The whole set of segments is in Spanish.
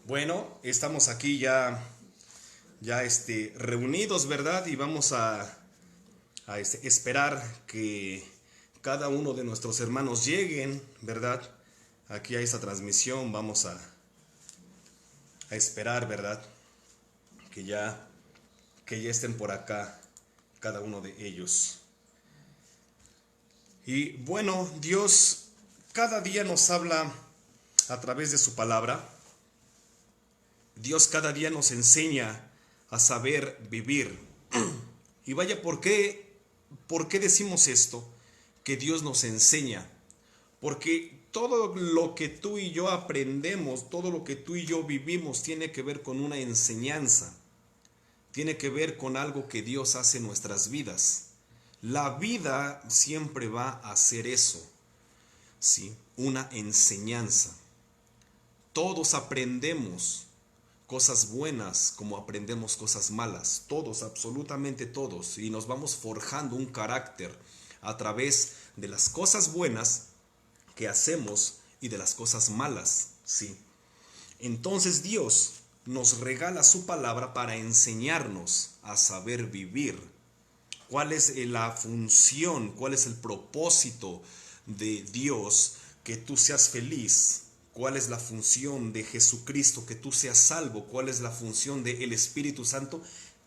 Bueno, estamos aquí ya, reunidos, ¿verdad? Y vamos a esperar que cada uno de nuestros hermanos lleguen, ¿verdad? Aquí a esta transmisión vamos a esperar, ¿verdad? Que ya, que ya estén por acá cada uno de ellos. Y bueno, Dios cada día nos habla a través de su palabra. Dios cada día nos enseña a saber vivir. Y vaya, ¿por qué decimos esto? Que Dios nos enseña. Porque todo lo que tú y yo aprendemos, todo lo que tú y yo vivimos, tiene que ver con una enseñanza. Tiene que ver con algo que Dios hace en nuestras vidas. La vida siempre va a hacer eso, ¿sí? Una enseñanza. Todos aprendemos cosas buenas como aprendemos cosas malas, todos, absolutamente todos, y nos vamos forjando un carácter a través de las cosas buenas que hacemos y de las cosas malas, sí. Entonces Dios nos regala su palabra para enseñarnos a saber vivir. ¿Cuál es la función? ¿Cuál es el propósito de Dios? Que tú seas feliz. ¿Cuál es la función de Jesucristo? Que tú seas salvo. ¿Cuál es la función del Espíritu Santo?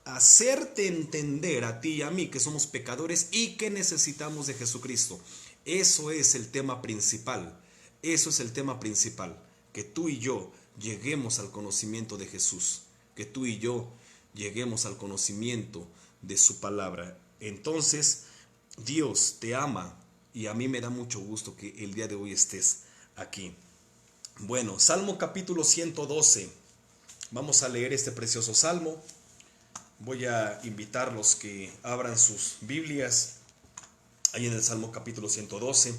Hacerte entender a ti y a mí que somos pecadores y que necesitamos de Jesucristo. Eso es el tema principal. Eso es el tema principal. Que tú y yo lleguemos al conocimiento de Jesús. Que tú y yo lleguemos al conocimiento de su palabra. Entonces, Dios te ama y a mí me da mucho gusto que el día de hoy estés aquí. Bueno, Salmo capítulo 112. Vamos a leer este precioso salmo. Voy a invitarlos que abran sus Biblias ahí en el Salmo capítulo 112.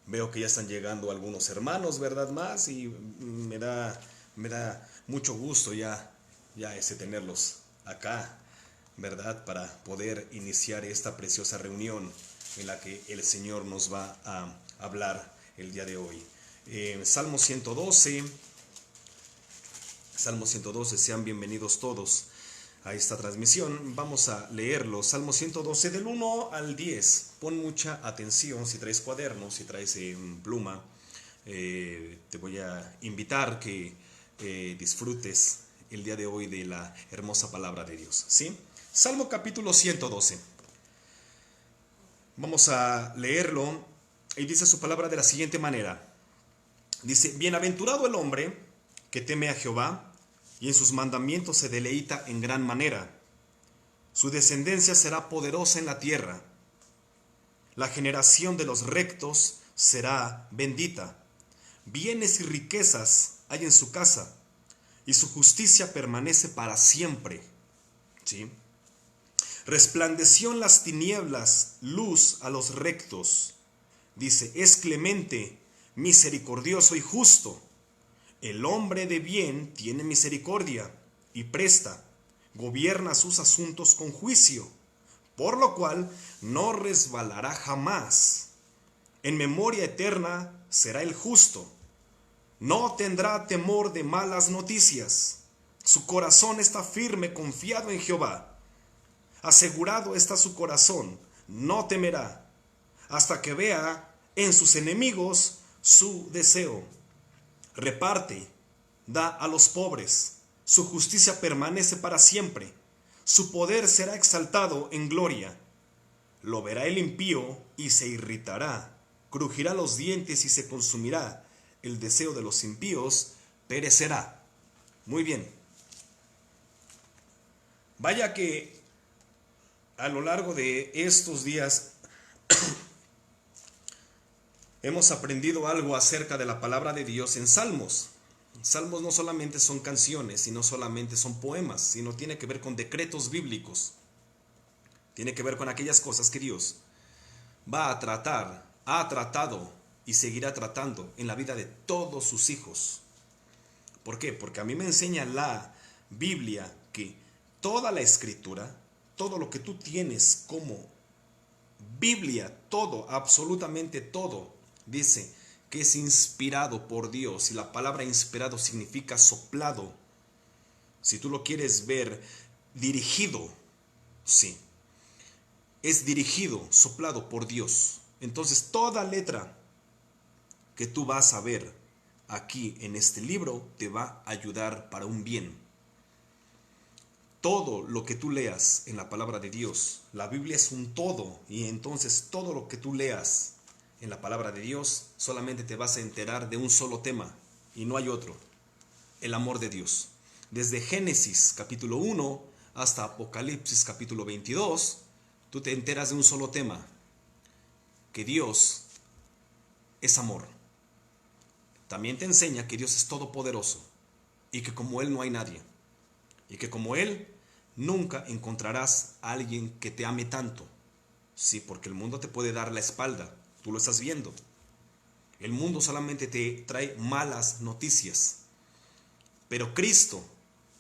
Veo que ya están llegando algunos hermanos, ¿verdad? Más y me da mucho gusto ya tenerlos acá, ¿verdad? Para poder iniciar esta preciosa reunión en la que el Señor nos va a hablar el día de hoy. Salmo 112, sean bienvenidos todos a esta transmisión. Vamos a leerlo. Salmo 112 del 1 al 10. Pon mucha atención si traes cuadernos, si traes pluma. Te voy a invitar que disfrutes el día de hoy de la hermosa palabra de Dios, ¿sí? Salmo capítulo 112. Vamos a leerlo y dice su palabra de la siguiente manera. Dice, bienaventurado el hombre que teme a Jehová y en sus mandamientos se deleita en gran manera. Su descendencia será poderosa en la tierra. La generación de los rectos será bendita. Bienes y riquezas hay en su casa y su justicia permanece para siempre. ¿Sí? Resplandeció en las tinieblas luz a los rectos. Dice, es clemente, misericordioso y justo. El hombre de bien tiene misericordia y presta, gobierna sus asuntos con juicio, por lo cual no resbalará jamás. En memoria eterna será el justo. No tendrá temor de malas noticias. Su corazón está firme, confiado en Jehová. Asegurado está su corazón, no temerá, hasta que vea en sus enemigos su deseo. Reparte, da a los pobres, su justicia permanece para siempre, su poder será exaltado en gloria. Lo verá el impío y se irritará, crujirá los dientes y se consumirá, el deseo de los impíos perecerá. Muy bien. Vaya que a lo largo de estos días hemos aprendido algo acerca de la palabra de Dios en Salmos. Salmos no solamente son canciones y no solamente son poemas, sino tiene que ver con decretos bíblicos. Tiene que ver con aquellas cosas que Dios va a tratar, ha tratado y seguirá tratando en la vida de todos sus hijos. ¿Por qué? Porque a mí me enseña la Biblia que toda la escritura, todo lo que tú tienes como Biblia, todo, absolutamente todo, dice que es inspirado por Dios. Y la palabra inspirado significa soplado. Si tú lo quieres ver, dirigido, sí. Es dirigido, soplado por Dios. Entonces toda letra que tú vas a ver aquí en este libro te va a ayudar para un bien. Todo lo que tú leas en la palabra de Dios, la Biblia es un todo, y entonces todo lo que tú leas en la palabra de Dios solamente te vas a enterar de un solo tema y no hay otro: el amor de Dios. Desde Génesis capítulo 1 hasta Apocalipsis capítulo 22, tú te enteras de un solo tema: que Dios es amor. También te enseña que Dios es todopoderoso y que como Él no hay nadie, y que como Él nunca encontrarás a alguien que te ame tanto. Sí, porque el mundo te puede dar la espalda, tú lo estás viendo. El mundo solamente te trae malas noticias, pero Cristo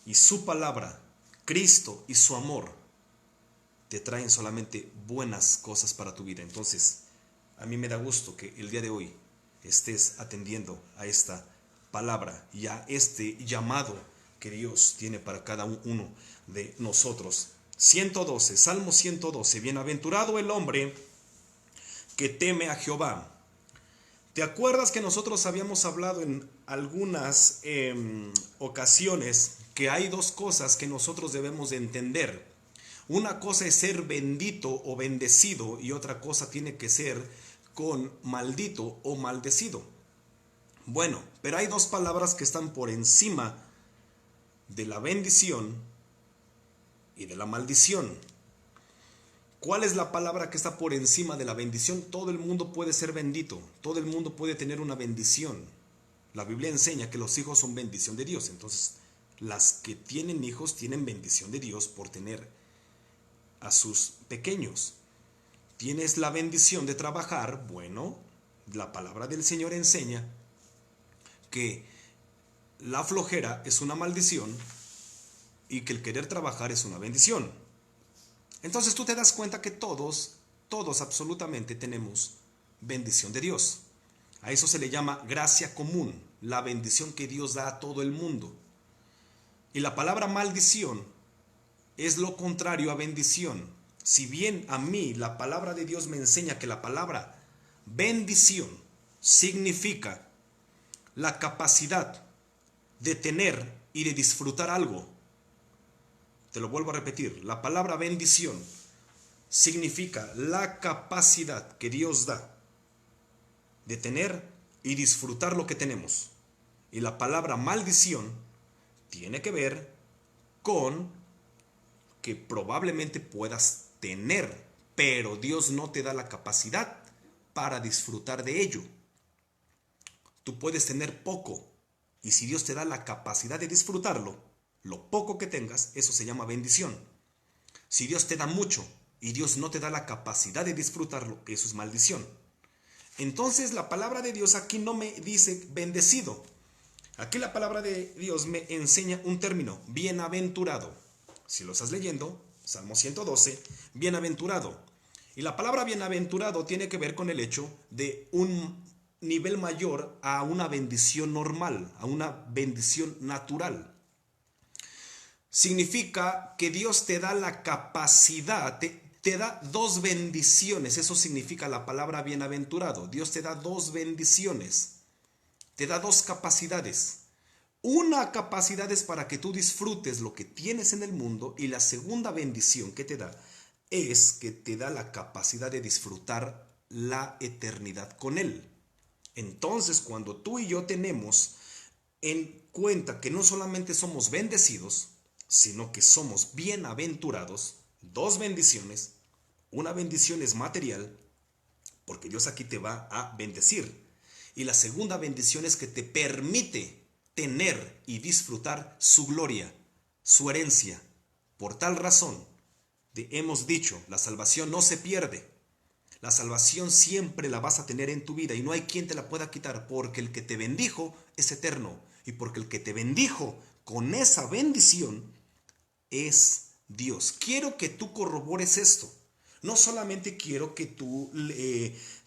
y su palabra, Cristo y su amor, te traen solamente buenas cosas para tu vida. Entonces, a mí me da gusto que el día de hoy estés atendiendo a esta palabra y a este llamado que Dios tiene para cada uno de nosotros. 112, Salmo 112. Bienaventurado el hombre que teme a Jehová. ¿Te acuerdas que nosotros habíamos hablado en algunas ocasiones que hay dos cosas que nosotros debemos de entender? Una cosa es ser bendito o bendecido, y otra cosa tiene que ser con maldito o maldecido. Bueno, pero hay dos palabras que están por encima de la bendición y de la maldición. ¿Cuál es la palabra que está por encima de la bendición? Todo el mundo puede ser bendito, todo el mundo puede tener una bendición. La Biblia enseña que los hijos son bendición de Dios. Entonces, las que tienen hijos tienen bendición de Dios por tener a sus pequeños. ¿Tienes la bendición de trabajar? Bueno, la palabra del Señor enseña que la flojera es una maldición y que el querer trabajar es una bendición. Entonces tú te das cuenta que todos absolutamente tenemos bendición de Dios. A eso se le llama gracia común, la bendición que Dios da a todo el mundo. Y la palabra maldición es lo contrario a bendición. Si bien a mí la palabra de Dios me enseña que la palabra bendición significa la capacidad de tener y de disfrutar algo. Te lo vuelvo a repetir, la palabra bendición significa la capacidad que Dios da de tener y disfrutar lo que tenemos. Y la palabra maldición tiene que ver con que probablemente puedas tener, pero Dios no te da la capacidad para disfrutar de ello. Tú puedes tener poco, y si Dios te da la capacidad de disfrutarlo, lo poco que tengas, eso se llama bendición. Si Dios te da mucho y Dios no te da la capacidad de disfrutarlo, eso es maldición. Entonces la palabra de Dios aquí no me dice bendecido. Aquí la palabra de Dios me enseña un término: bienaventurado. Si lo estás leyendo, Salmo 112, bienaventurado. Y la palabra bienaventurado tiene que ver con el hecho de un nivel mayor a una bendición normal, a una bendición natural. Significa que Dios te da la capacidad, te da dos bendiciones. Eso significa la palabra bienaventurado. Dios te da dos bendiciones, te da dos capacidades. Una capacidad es para que tú disfrutes lo que tienes en el mundo, y la segunda bendición que te da es que te da la capacidad de disfrutar la eternidad con Él. Entonces, cuando tú y yo tenemos en cuenta que no solamente somos bendecidos, sino que somos bienaventurados, dos bendiciones. Una bendición es material, porque Dios aquí te va a bendecir. Y la segunda bendición es que te permite tener y disfrutar su gloria, su herencia. Por tal razón, hemos dicho, la salvación no se pierde. La salvación siempre la vas a tener en tu vida y no hay quien te la pueda quitar, porque el que te bendijo es eterno, y porque el que te bendijo con esa bendición es Dios. Quiero que tú corrobores esto. No solamente quiero que tú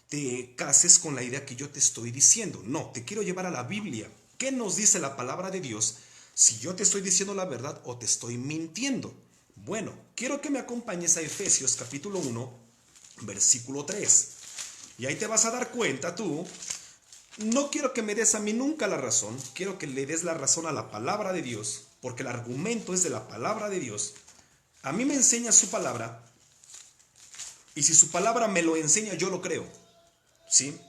te cases con la idea que yo te estoy diciendo. No, te quiero llevar a la Biblia. ¿Qué nos dice la palabra de Dios? Si yo te estoy diciendo la verdad o te estoy mintiendo. Bueno, quiero que me acompañes a Efesios capítulo 1, versículo 3. Y ahí te vas a dar cuenta tú. No quiero que me des a mí nunca la razón, quiero que le des la razón a la palabra de Dios, porque el argumento es de la palabra de Dios. A mí me enseña su palabra, y si su palabra me lo enseña, yo lo creo. ¿Sí?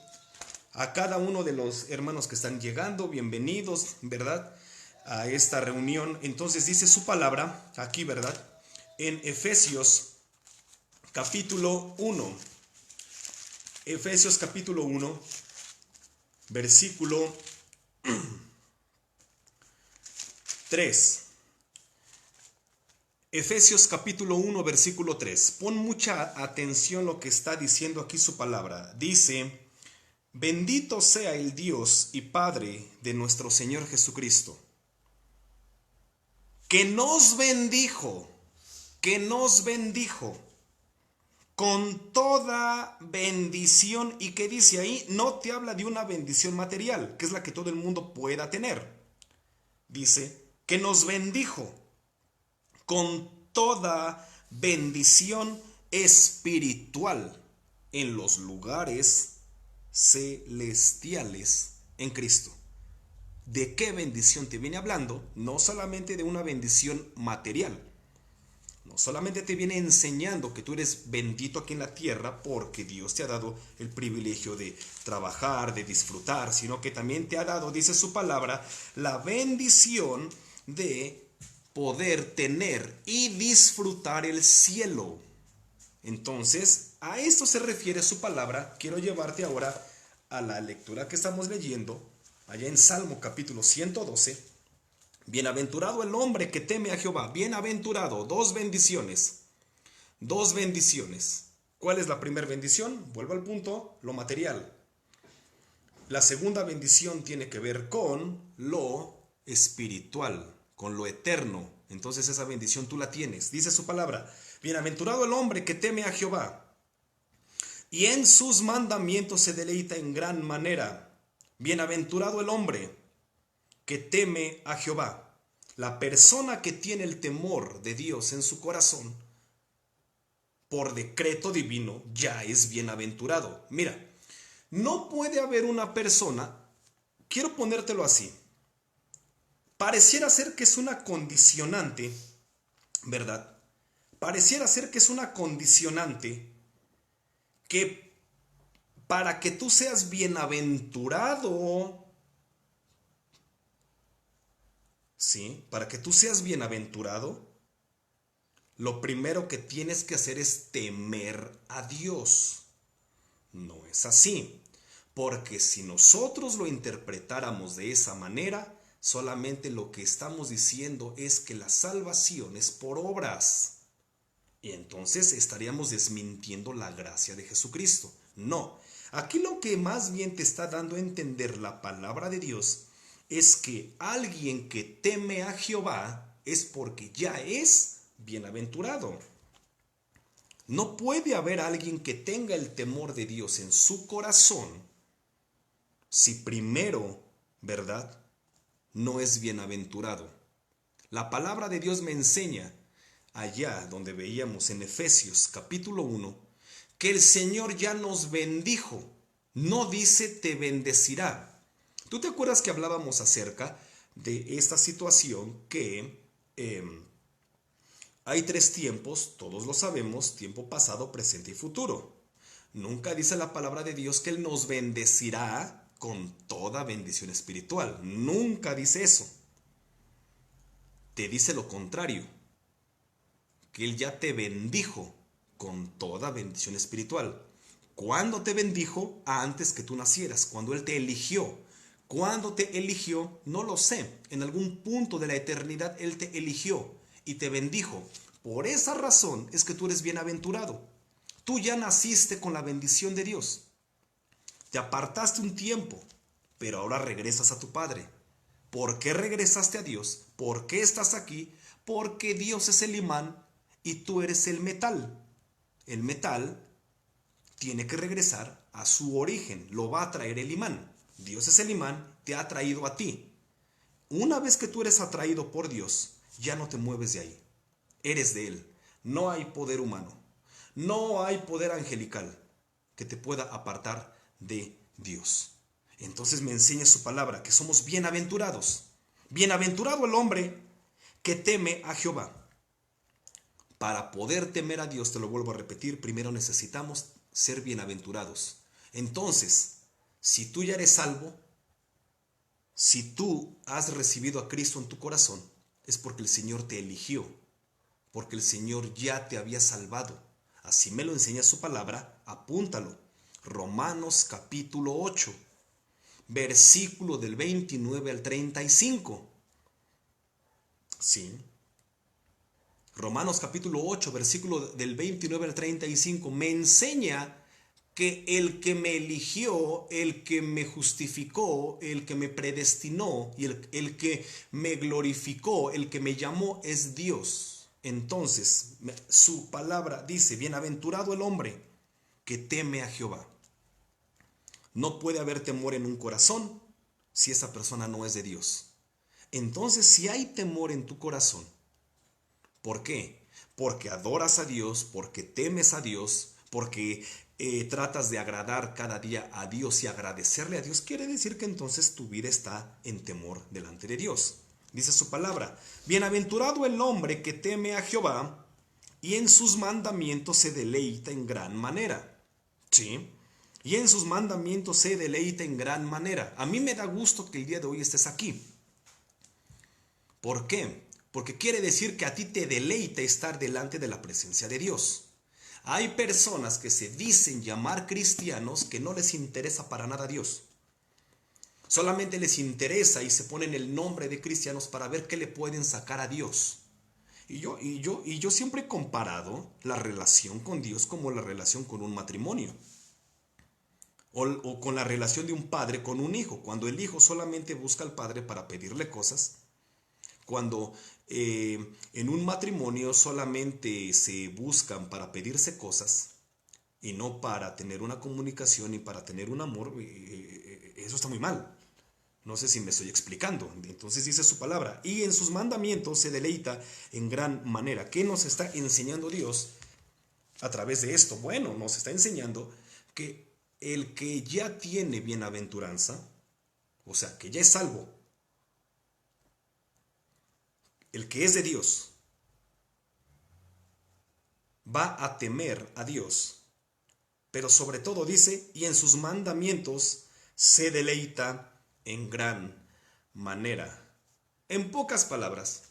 A cada uno de los hermanos que están llegando, bienvenidos, ¿verdad? A esta reunión. Entonces dice su palabra, aquí, ¿verdad? En Efesios capítulo 1. Efesios capítulo 1. Versículo 3. Efesios capítulo 1, versículo 3. Pon mucha atención lo que está diciendo aquí su palabra. Dice, bendito sea el Dios y Padre de nuestro Señor Jesucristo, que nos bendijo con toda bendición. ¿Y qué dice ahí? No te habla de una bendición material, que es la que todo el mundo pueda tener. Dice que nos bendijo con toda bendición espiritual en los lugares celestiales en Cristo. ¿De qué bendición te viene hablando? No solamente de una bendición material. No solamente te viene enseñando que tú eres bendito aquí en la tierra porque Dios te ha dado el privilegio de trabajar, de disfrutar, sino que también te ha dado, dice su palabra, la bendición de poder tener y disfrutar el cielo. Entonces, a esto se refiere su palabra. Quiero llevarte ahora a la lectura que estamos leyendo, allá en Salmo capítulo 112. Bienaventurado el hombre que teme a Jehová. Bienaventurado, dos bendiciones. Dos bendiciones. ¿Cuál es la primera bendición? Vuelvo al punto, lo material. La segunda bendición tiene que ver con lo espiritual, con lo eterno. Entonces esa bendición tú la tienes. Dice su palabra, bienaventurado el hombre que teme a Jehová y en sus mandamientos se deleita en gran manera. Bienaventurado el hombre que teme a Jehová. La persona que tiene el temor de Dios en su corazón, por decreto divino, ya es bienaventurado. Mira, no puede haber una persona, quiero ponértelo así, pareciera ser que es una condicionante, ¿verdad? Pareciera ser que es una condicionante que para que tú seas bienaventurado, ¿sí? Para que tú seas bienaventurado, lo primero que tienes que hacer es temer a Dios. No es así, porque si nosotros lo interpretáramos de esa manera, solamente lo que estamos diciendo es que la salvación es por obras. Y entonces estaríamos desmintiendo la gracia de Jesucristo. No, aquí lo que más bien te está dando a entender la palabra de Dios es que alguien que teme a Jehová es porque ya es bienaventurado. No puede haber alguien que tenga el temor de Dios en su corazón si primero, ¿verdad?, no es bienaventurado. La palabra de Dios me enseña, allá donde veíamos en Efesios capítulo 1, que el Señor ya nos bendijo. No dice te bendecirá. ¿Tú te acuerdas que hablábamos acerca de esta situación que hay tres tiempos, todos lo sabemos, tiempo pasado, presente y futuro? Nunca dice la palabra de Dios que Él nos bendecirá con toda bendición espiritual. Nunca dice eso. Te dice lo contrario, que Él ya te bendijo con toda bendición espiritual. ¿Cuándo te bendijo? Antes que tú nacieras, cuando Él te eligió. ¿Cuándo te eligió? No lo sé. En algún punto de la eternidad Él te eligió y te bendijo. Por esa razón es que tú eres bienaventurado. Tú ya naciste con la bendición de Dios. Te apartaste un tiempo, pero ahora regresas a tu Padre. ¿Por qué regresaste a Dios? ¿Por qué estás aquí? Porque Dios es el imán y tú eres el metal. El metal tiene que regresar a su origen. Lo va a traer el imán. Dios es el imán, te ha atraído a ti. Una vez que tú eres atraído por Dios, ya no te mueves de ahí. Eres de Él. No hay poder humano. No hay poder angelical que te pueda apartar de Dios. Entonces me enseña su palabra que somos bienaventurados. Bienaventurado el hombre que teme a Jehová. Para poder temer a Dios, te lo vuelvo a repetir, primero necesitamos ser bienaventurados. Entonces, si tú ya eres salvo, si tú has recibido a Cristo en tu corazón, es porque el Señor te eligió, porque el Señor ya te había salvado. Así me lo enseña su palabra, apúntalo. Romanos capítulo 8, versículo del 29 al 35. Sí. Romanos capítulo 8, versículo del 29 al 35, me enseña que el que me eligió, el que me justificó, el que me predestinó y el que me glorificó, el que me llamó es Dios. Entonces, su palabra dice, bienaventurado el hombre que teme a Jehová. No puede haber temor en un corazón si esa persona no es de Dios. Entonces, si hay temor en tu corazón, ¿por qué? Porque adoras a Dios, porque temes a Dios, porque tratas de agradar cada día a Dios y agradecerle a Dios, quiere decir que entonces tu vida está en temor delante de Dios. Dice su palabra, bienaventurado el hombre que teme a Jehová y en sus mandamientos se deleita en gran manera. ¿Sí? Y en sus mandamientos se deleita en gran manera. A mí me da gusto que el día de hoy estés aquí. ¿Por qué? Porque quiere decir que a ti te deleita estar delante de la presencia de Dios. Hay personas que se dicen llamar cristianos que no les interesa para nada Dios. Solamente les interesa y se ponen el nombre de cristianos para ver qué le pueden sacar a Dios. Y yo siempre he comparado la relación con Dios como la relación con un matrimonio. O con la relación de un padre con un hijo. Cuando el hijo solamente busca al padre para pedirle cosas. Cuando en un matrimonio solamente se buscan para pedirse cosas y no para tener una comunicación y para tener un amor, eso está muy mal. No sé si me estoy explicando. Entonces dice su palabra, y en sus mandamientos se deleita en gran manera. ¿Qué nos está enseñando Dios a través de esto? Bueno, nos está enseñando que el que ya tiene bienaventuranza, o sea, que ya es salvo, el que es de Dios, va a temer a Dios, pero sobre todo dice, y en sus mandamientos se deleita en gran manera. En pocas palabras,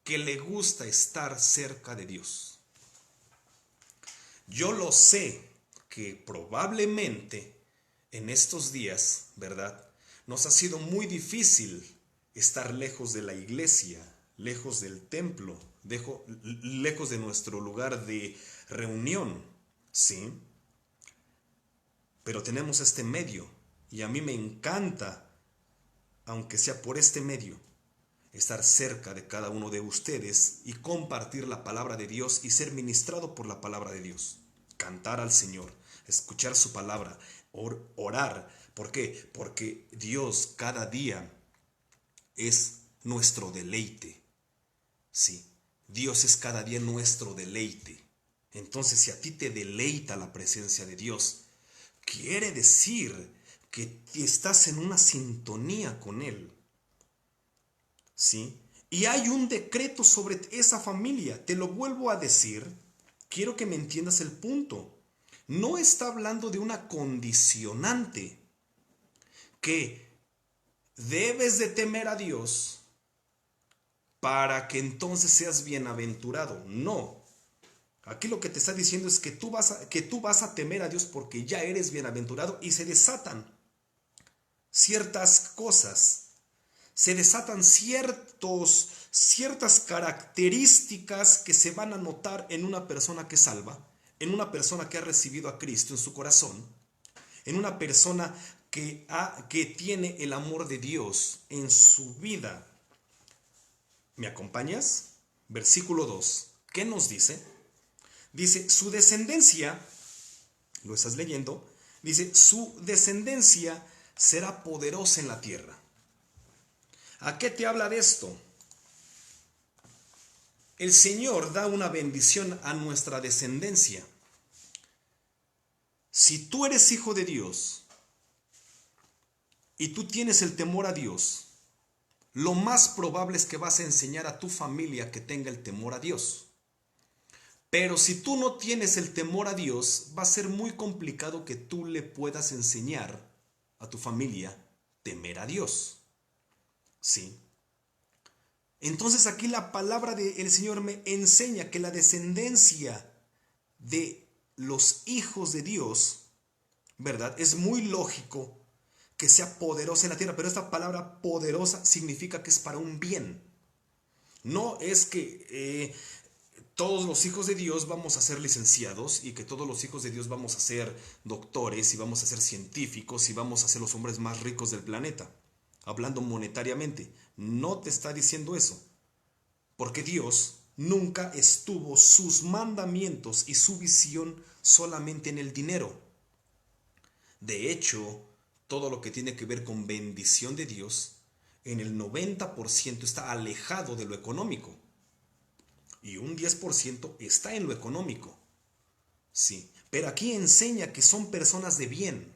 que le gusta estar cerca de Dios. Yo lo sé que probablemente en estos días, ¿verdad? Nos ha sido muy difícil estar lejos de la iglesia, lejos del templo, lejos de nuestro lugar de reunión, ¿sí? Pero tenemos este medio y a mí me encanta, aunque sea por este medio, estar cerca de cada uno de ustedes y compartir la palabra de Dios y ser ministrado por la palabra de Dios. Cantar al Señor, escuchar su palabra, orar. ¿Por qué? Porque Dios cada día es nuestro deleite. Sí, Dios es cada día nuestro deleite. Entonces, si a ti te deleita la presencia de Dios, quiere decir que estás en una sintonía con Él. ¿Sí? Y hay un decreto sobre esa familia. Te lo vuelvo a decir. Quiero que me entiendas el punto. No está hablando de una condicionante que debes de temer a Dios para que entonces seas bienaventurado. No. Aquí lo que te está diciendo es que tú vas a temer a Dios porque ya eres bienaventurado y se desatan ciertas cosas. Se desatan ciertas características que se van a notar en una persona que es salva, en una persona que ha recibido a Cristo en su corazón, en una persona que tiene el amor de Dios en su vida. ¿Me acompañas? Versículo 2. ¿Qué nos dice? Dice, su descendencia lo estás leyendo, dice, su descendencia será poderosa en la tierra. ¿A qué te habla de esto? El Señor da una bendición a nuestra descendencia. Si tú eres hijo de Dios y tú tienes el temor a Dios, lo más probable es que vas a enseñar a tu familia que tenga el temor a Dios. Pero si tú no tienes el temor a Dios, va a ser muy complicado que tú le puedas enseñar a tu familia temer a Dios. ¿Sí? Entonces aquí la palabra del Señor me enseña que la descendencia de los hijos de Dios, ¿verdad? Es muy lógico que sea poderosa en la tierra, pero esta palabra poderosa significa que es para un bien. No es que todos los hijos de Dios vamos a ser licenciados y que todos los hijos de Dios vamos a ser doctores y vamos a ser científicos y vamos a ser los hombres más ricos del planeta, hablando monetariamente. No te está diciendo eso, porque Dios nunca estuvo sus mandamientos y su visión solamente en el dinero. De hecho, todo lo que tiene que ver con bendición de Dios, en el 90% está alejado de lo económico. Y un 10% está en lo económico. Sí, pero aquí enseña que son personas de bien.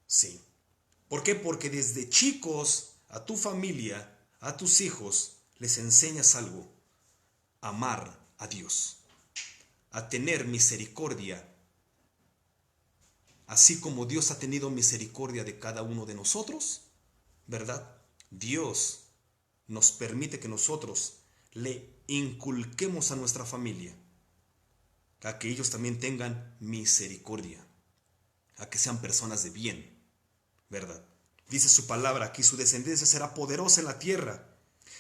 Sí. ¿Por qué? Porque desde chicos a tu familia, a tus hijos, les enseñas algo. Amar a Dios. A tener misericordia. Así como Dios ha tenido misericordia de cada uno de nosotros, ¿verdad? Dios nos permite que nosotros le inculquemos a nuestra familia a que ellos también tengan misericordia, a que sean personas de bien, ¿verdad? Dice su palabra aquí, su descendencia será poderosa en la tierra,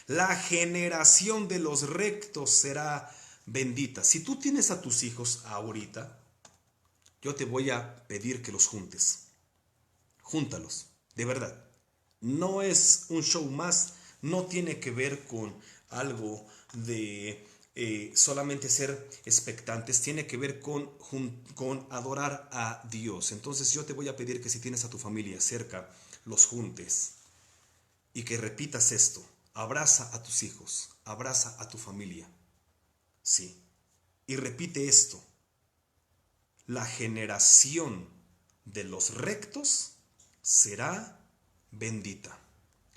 la generación de los rectos será bendita. Si tú tienes a tus hijos ahorita, yo te voy a pedir que los juntes. Júntalos, de verdad. No es un show más, no tiene que ver con algo de solamente ser expectantes, tiene que ver con adorar a Dios. Entonces yo te voy a pedir que si tienes a tu familia cerca, los juntes y que repitas esto. Abraza a tus hijos, abraza a tu familia. Sí. Y repite esto. La generación de los rectos será bendita.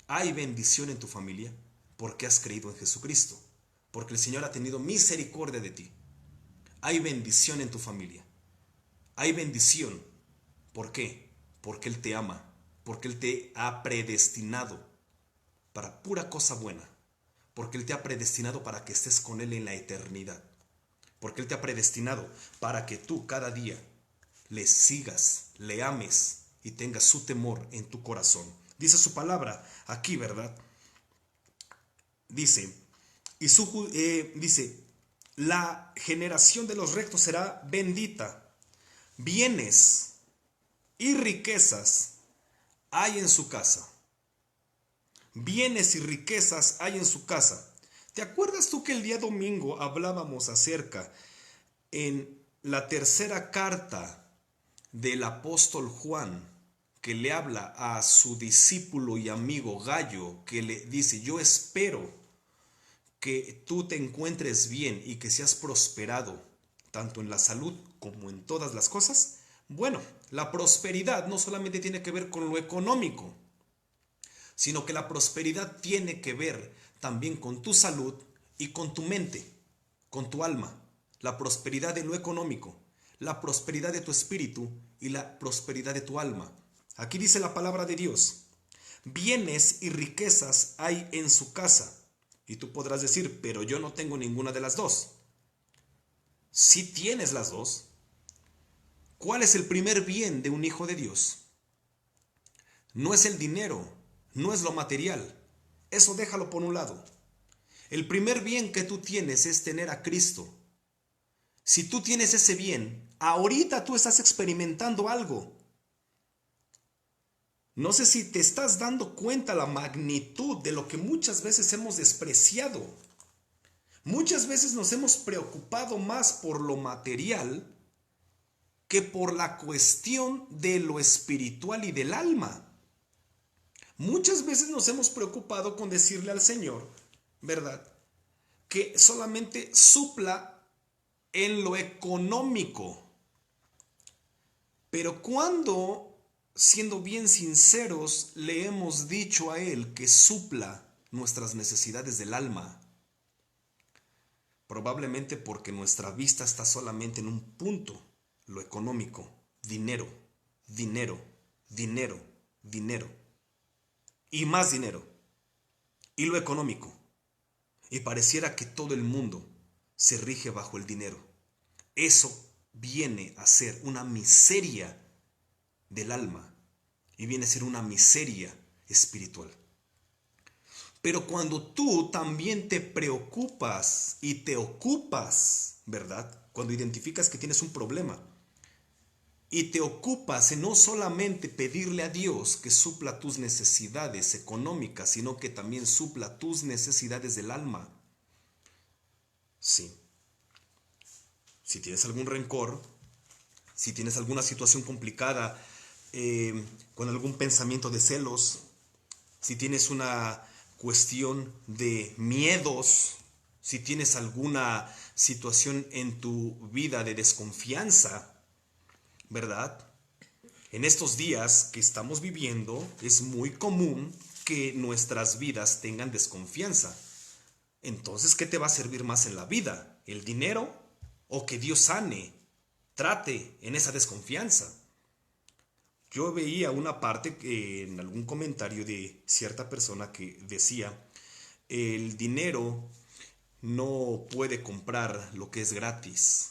Hay bendición en tu familia porque has creído en Jesucristo, porque el Señor ha tenido misericordia de ti. Hay bendición en tu familia. Hay bendición. ¿Por qué? Porque Él te ama, porque Él te ha predestinado para pura cosa buena, porque Él te ha predestinado para que estés con Él en la eternidad, porque Él te ha predestinado para que tú cada día le sigas, le ames y tengas su temor en tu corazón. Dice su palabra aquí, ¿verdad? Dice, dice, la generación de los rectos será bendita. Bienes y riquezas hay en su casa. Bienes y riquezas hay en su casa. ¿Te acuerdas tú que el día domingo hablábamos acerca en la tercera carta del apóstol Juan, que le habla a su discípulo y amigo Gallo, que le dice, yo espero que tú te encuentres bien y que seas prosperado, tanto en la salud como en todas las cosas? Bueno, la prosperidad no solamente tiene que ver con lo económico, sino que la prosperidad tiene que ver también con tu salud y con tu mente, con tu alma. La prosperidad de lo económico, la prosperidad de tu espíritu y la prosperidad de tu alma. Aquí dice la palabra de Dios, bienes y riquezas hay en su casa. Y tú podrás decir, pero yo no tengo ninguna de las dos. Si tienes las dos, ¿cuál es el primer bien de un hijo de Dios? No es el dinero, no es lo material. Eso déjalo por un lado. El primer bien que tú tienes es tener a Cristo. Si tú tienes ese bien, ahorita tú estás experimentando algo. No sé si te estás dando cuenta la magnitud de lo que muchas veces hemos despreciado. Muchas veces nos hemos preocupado más por lo material que por la cuestión de lo espiritual y del alma. Muchas veces nos hemos preocupado con decirle al Señor, ¿verdad?, que solamente supla en lo económico. Pero cuando, siendo bien sinceros, le hemos dicho a Él que supla nuestras necesidades del alma, probablemente porque nuestra vista está solamente en un punto, lo económico, dinero, dinero, dinero, dinero, y más dinero, y lo económico. Y pareciera que todo el mundo se rige bajo el dinero. Eso viene a ser una miseria del alma y viene a ser una miseria espiritual. Pero cuando tú también te preocupas y te ocupas, ¿verdad?, cuando identificas que tienes un problema y te ocupas en no solamente pedirle a Dios que supla tus necesidades económicas, sino que también supla tus necesidades del alma. Sí. Si tienes algún rencor, si tienes alguna situación complicada, con algún pensamiento de celos, si tienes una cuestión de miedos, si tienes alguna situación en tu vida de desconfianza, ¿verdad? En estos días que estamos viviendo es muy común que nuestras vidas tengan desconfianza. Entonces, ¿qué te va a servir más en la vida? ¿El dinero o que Dios sane, trate en esa desconfianza? Yo veía una parte en algún comentario de cierta persona que decía, el dinero no puede comprar lo que es gratis.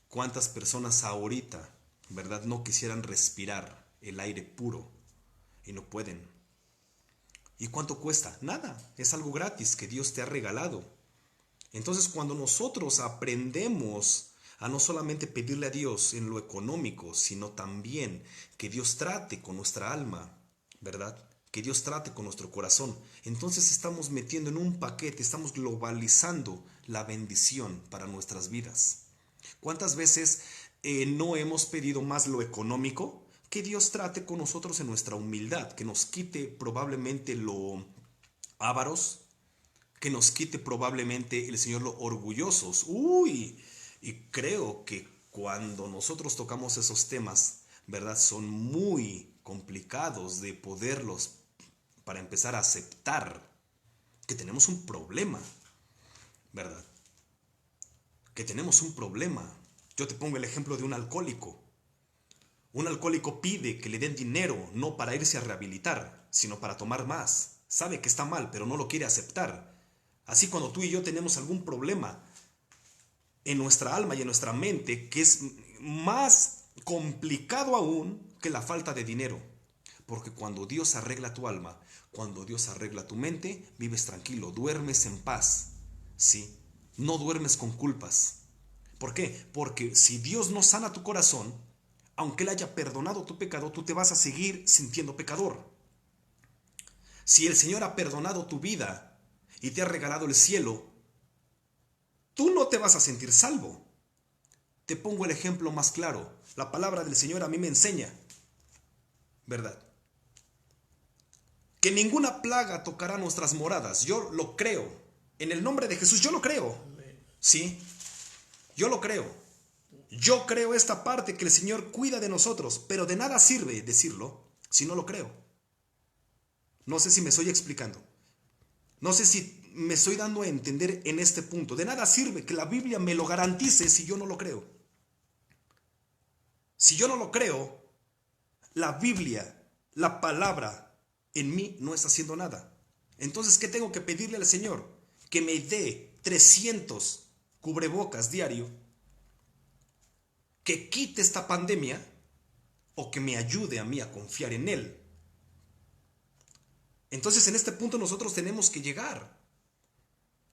¿Cuántas personas ahorita, verdad, no quisieran respirar el aire puro y no pueden? ¿Y cuánto cuesta? Nada, es algo gratis que Dios te ha regalado. Entonces, cuando nosotros aprendemos a no solamente pedirle a Dios en lo económico, sino también que Dios trate con nuestra alma, ¿verdad?, que Dios trate con nuestro corazón, entonces estamos metiendo en un paquete, estamos globalizando la bendición para nuestras vidas. ¿Cuántas veces no hemos pedido más lo económico? Que Dios trate con nosotros en nuestra humildad, que nos quite probablemente lo ávaros, que nos quite probablemente el Señor lo orgullosos. Y creo que cuando nosotros tocamos esos temas, ¿verdad?, son muy complicados de poderlos, para empezar a aceptar que tenemos un problema, ¿verdad? Que tenemos un problema. Yo te pongo el ejemplo de un alcohólico. Un alcohólico pide que le den dinero no para irse a rehabilitar, sino para tomar más. Sabe que está mal, pero no lo quiere aceptar. Así cuando tú y yo tenemos algún problema en nuestra alma y en nuestra mente, que es más complicado aún que la falta de dinero. Porque cuando Dios arregla tu alma, cuando Dios arregla tu mente, vives tranquilo, duermes en paz. ¿Sí? No duermes con culpas. ¿Por qué? Porque si Dios no sana tu corazón, aunque Él haya perdonado tu pecado, tú te vas a seguir sintiendo pecador. Si el Señor ha perdonado tu vida y te ha regalado el cielo, tú no te vas a sentir salvo. Te pongo el ejemplo más claro. La palabra del Señor a mí me enseña, ¿verdad?, que ninguna plaga tocará nuestras moradas. Yo lo creo. En el nombre de Jesús, yo lo creo. ¿Sí? Yo lo creo. Yo creo esta parte que el Señor cuida de nosotros, pero de nada sirve decirlo si no lo creo. No sé si me estoy explicando. No sé si me estoy dando a entender en este punto. De nada sirve que la Biblia me lo garantice si yo no lo creo. Si yo no lo creo, la Biblia, la palabra en mí no está haciendo nada. Entonces, ¿qué tengo que pedirle al Señor? Que me dé 300 cubrebocas diario, que quite esta pandemia o que me ayude a mí a confiar en Él. Entonces, en este punto nosotros tenemos que llegar.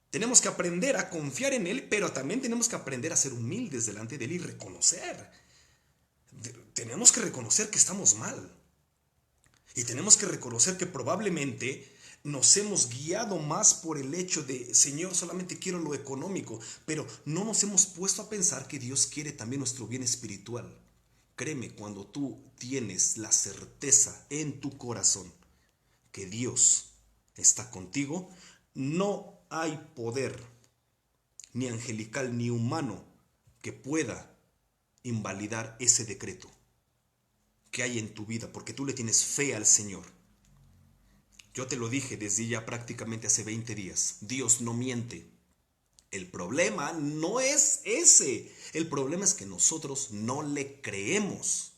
Tenemos que aprender a confiar en Él, pero también tenemos que aprender a ser humildes delante de Él y reconocer. Tenemos que reconocer que estamos mal. Y tenemos que reconocer que probablemente nos hemos guiado más por el hecho de, Señor, solamente quiero lo económico, pero no nos hemos puesto a pensar que Dios quiere también nuestro bien espiritual. Créeme, cuando tú tienes la certeza en tu corazón que Dios está contigo, no hay poder, ni angelical ni humano, que pueda invalidar ese decreto que hay en tu vida, porque tú le tienes fe al Señor. Yo te lo dije desde ya prácticamente hace 20 días. Dios no miente. El problema no es ese. El problema es que nosotros no le creemos.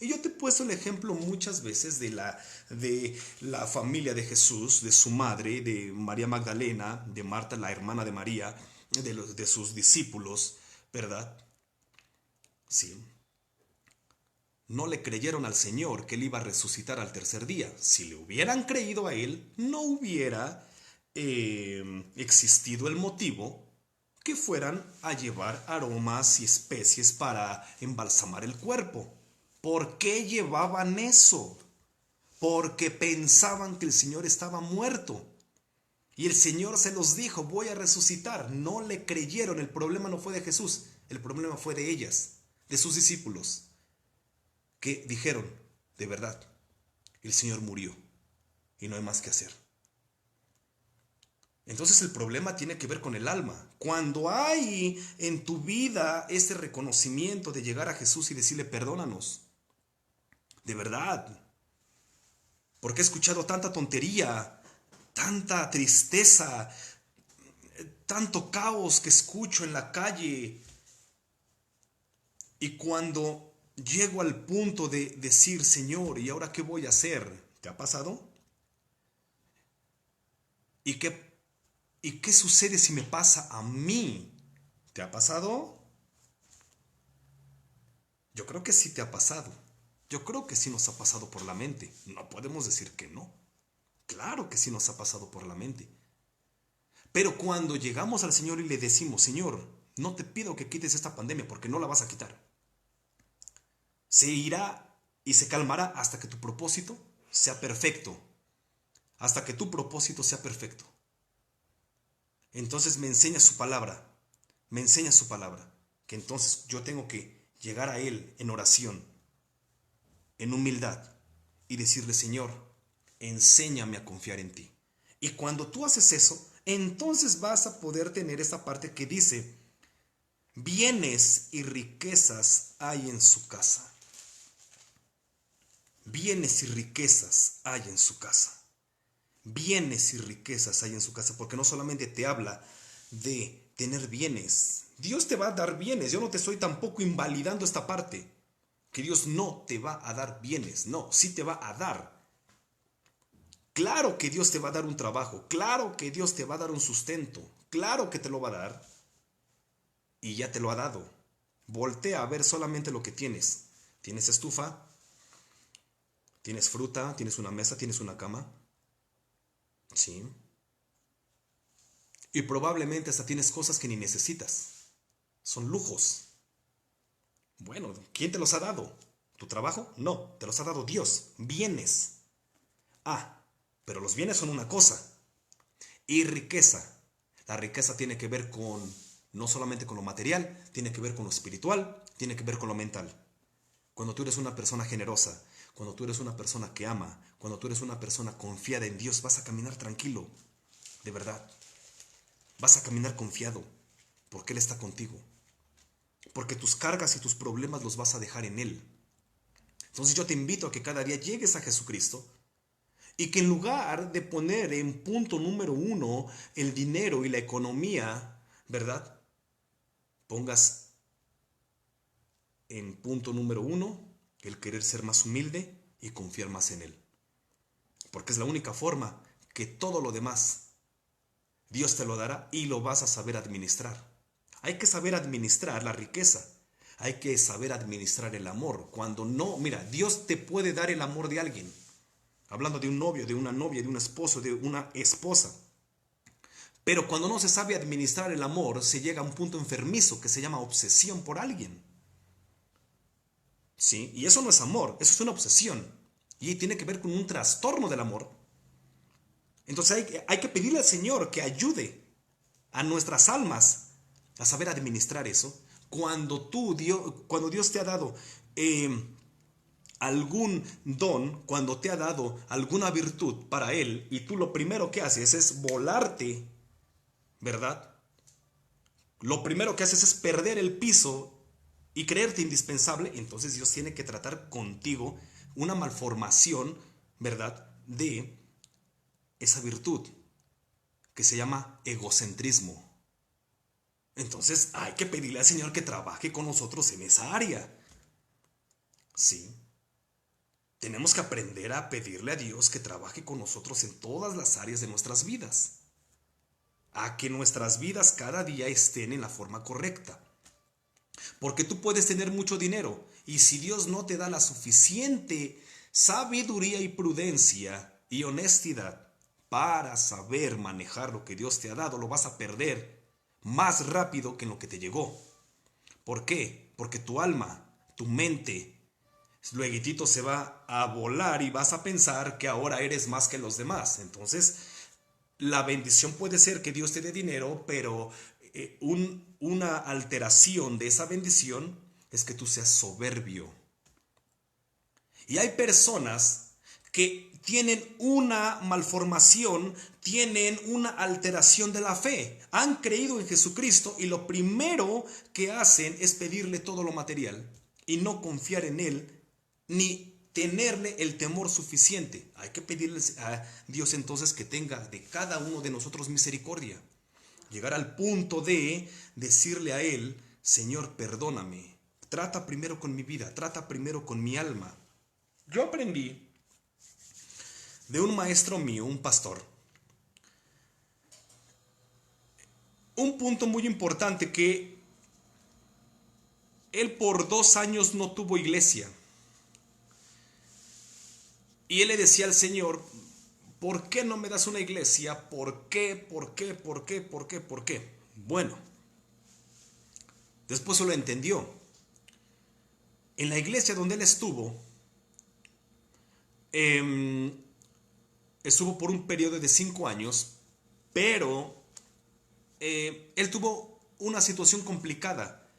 Y yo te he puesto el ejemplo muchas veces de la familia de Jesús, de su madre, de María Magdalena, de Marta, la hermana de María, de sus discípulos, ¿verdad? Sí. No le creyeron al Señor que Él iba a resucitar al tercer día. Si le hubieran creído a Él, no hubiera existido el motivo que fueran a llevar aromas y especies para embalsamar el cuerpo. ¿Por qué llevaban eso? Porque pensaban que el Señor estaba muerto. Y el Señor se los dijo, voy a resucitar. No le creyeron. El problema no fue de Jesús. El problema fue de ellas, de sus discípulos, que dijeron, de verdad, el Señor murió y no hay más que hacer. Entonces el problema tiene que ver con el alma. Cuando hay en tu vida este reconocimiento de llegar a Jesús y decirle, perdónanos, de verdad, porque he escuchado tanta tontería, tanta tristeza, tanto caos que escucho en la calle, y cuando llego al punto de decir, Señor, ¿y ahora qué voy a hacer? ¿Te ha pasado? ¿Y qué sucede si me pasa a mí? ¿Te ha pasado? Yo creo que sí te ha pasado. Yo creo que sí nos ha pasado por la mente. No podemos decir que no. Claro que sí nos ha pasado por la mente. Pero cuando llegamos al Señor y le decimos, Señor, no te pido que quites esta pandemia porque no la vas a quitar. Se irá y se calmará hasta que tu propósito sea perfecto. Hasta que tu propósito sea perfecto. Entonces me enseña su palabra. Me enseña su palabra. Que entonces yo tengo que llegar a Él en oración, en humildad, y decirle, Señor, enséñame a confiar en ti. Y cuando tú haces eso, entonces vas a poder tener esta parte que dice, bienes y riquezas hay en su casa. Bienes y riquezas hay en su casa. Bienes y riquezas hay en su casa, porque no solamente te habla de tener bienes. Dios te va a dar bienes. Yo no te estoy tampoco invalidando esta parte, que Dios no te va a dar bienes. No, sí te va a dar. Claro que Dios te va a dar un trabajo. Claro que Dios te va a dar un sustento. Claro que te lo va a dar. Y ya te lo ha dado. Voltea a ver solamente lo que tienes. ¿Tienes estufa? ¿Tienes fruta? ¿Tienes una mesa? ¿Tienes una cama? Sí. Y probablemente hasta tienes cosas que ni necesitas. Son lujos. Bueno, ¿quién te los ha dado? ¿Tu trabajo? No, te los ha dado Dios. Bienes. Ah, pero los bienes son una cosa. Y riqueza. La riqueza tiene que ver con, no solamente con lo material, tiene que ver con lo espiritual, tiene que ver con lo mental. Cuando tú eres una persona generosa, cuando tú eres una persona que ama, cuando tú eres una persona confiada en Dios, vas a caminar tranquilo, de verdad. Vas a caminar confiado, porque Él está contigo. Porque tus cargas y tus problemas los vas a dejar en Él. Entonces yo te invito a que cada día llegues a Jesucristo y que en lugar de poner en punto número 1 el dinero y la economía, ¿verdad? Pongas en punto número 1 el querer ser más humilde y confiar más en Él. Porque es la única forma que todo lo demás Dios te lo dará y lo vas a saber administrar. Hay que saber administrar la riqueza. Hay que saber administrar el amor. Cuando no, mira, Dios te puede dar el amor de alguien. Hablando de un novio, de una novia, de un esposo, de una esposa. Pero cuando no se sabe administrar el amor, se llega a un punto enfermizo que se llama obsesión por alguien. ¿Sí? Y eso no es amor, eso es una obsesión. Y tiene que ver con un trastorno del amor. Entonces hay que pedirle al Señor que ayude a nuestras almas a saber administrar eso. Cuando Dios te ha dado algún don, cuando te ha dado alguna virtud para Él, y tú lo primero que haces es volarte, ¿verdad? Lo primero que haces es perder el piso y creerte indispensable, entonces Dios tiene que tratar contigo una malformación, ¿verdad?, de esa virtud que se llama egocentrismo. Entonces hay que pedirle al Señor que trabaje con nosotros en esa área. Sí. Tenemos que aprender a pedirle a Dios que trabaje con nosotros en todas las áreas de nuestras vidas. A que nuestras vidas cada día estén en la forma correcta. Porque tú puedes tener mucho dinero y si Dios no te da la suficiente sabiduría y prudencia y honestidad para saber manejar lo que Dios te ha dado, lo vas a perder más rápido que en lo que te llegó. ¿Por qué? Porque tu alma, tu mente, lueguitito se va a volar y vas a pensar que ahora eres más que los demás. Entonces, la bendición puede ser que Dios te dé dinero, pero una alteración de esa bendición es que tú seas soberbio. Y hay personas que tienen una malformación, tienen una alteración de la fe. Han creído en Jesucristo y lo primero que hacen es pedirle todo lo material y no confiar en Él ni tenerle el temor suficiente. Hay que pedirle a Dios entonces que tenga de cada uno de nosotros misericordia. Llegar al punto de decirle a Él, Señor, perdóname. Trata primero con mi vida, trata primero con mi alma. Yo aprendí de un maestro mío, un pastor, un punto muy importante, que él por 2 años no tuvo iglesia. Y él le decía al Señor, ¿por qué no me das una iglesia? ¿Por qué? ¿Por qué? ¿Por qué? ¿Por qué? ¿Por qué? Bueno, después se lo entendió. En la iglesia donde él estuvo por un periodo de 5 años, pero él tuvo una situación complicada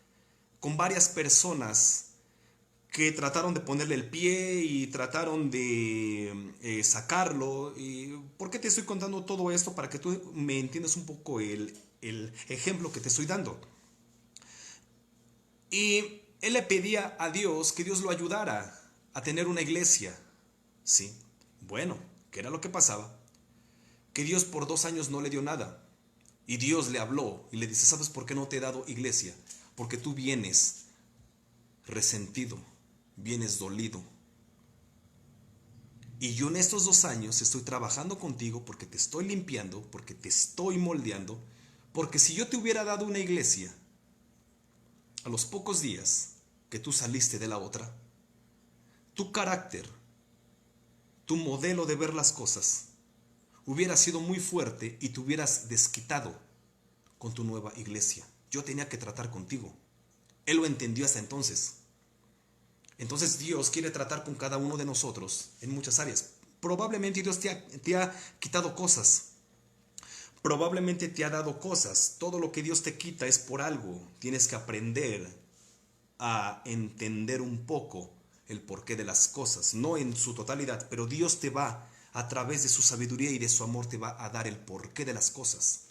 con varias personas que trataron de ponerle el pie y trataron de sacarlo. ¿Por qué te estoy contando todo esto? Para que tú me entiendas un poco el ejemplo que te estoy dando. Y él le pedía a Dios que Dios lo ayudara a tener una iglesia. Sí, bueno, ¿qué era lo que pasaba? Que Dios por 2 años no le dio nada. Y Dios le habló y le dice, ¿sabes por qué no te he dado iglesia? Porque tú vienes resentido, vienes dolido. Y yo en estos 2 años estoy trabajando contigo porque te estoy limpiando, porque te estoy moldeando, porque si yo te hubiera dado una iglesia, a los pocos días que tú saliste de la otra, tu carácter, tu modelo de ver las cosas, hubiera sido muy fuerte y te hubieras desquitado con tu nueva iglesia. Yo tenía que tratar contigo. Él lo entendió hasta entonces. Entonces Dios quiere tratar con cada uno de nosotros en muchas áreas. Probablemente Dios te ha quitado cosas. Probablemente te ha dado cosas. Todo lo que Dios te quita es por algo. Tienes que aprender a entender un poco el porqué de las cosas. No en su totalidad, pero Dios te va, a través de su sabiduría y de su amor, te va a dar el porqué de las cosas.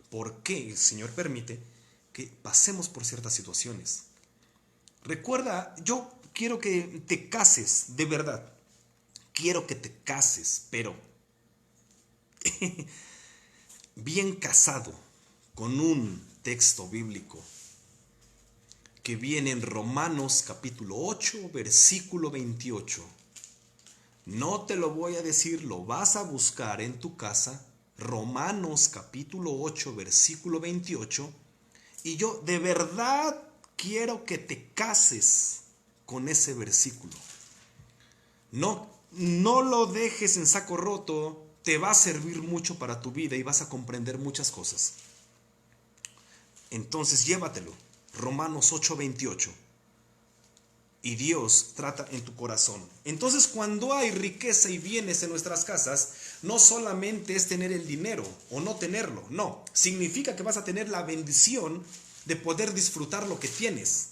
¿Por qué el Señor permite que pasemos por ciertas situaciones? Recuerda, yo quiero que te cases, de verdad. Quiero que te cases, pero bien casado, con un texto bíblico que viene en Romanos capítulo 8, versículo 28. No te lo voy a decir, lo vas a buscar en tu casa. Romanos capítulo 8, versículo 28. Y yo de verdad quiero que te cases con ese versículo. No lo dejes en saco roto. Te va a servir mucho para tu vida y vas a comprender muchas cosas. Entonces llévatelo. Romanos 8:28. y Dios trata en tu corazón. Entonces, cuando hay riqueza y bienes en nuestras casas, no solamente es tener el dinero o no tenerlo, no, significa que vas a tener la bendición de poder disfrutar lo que tienes.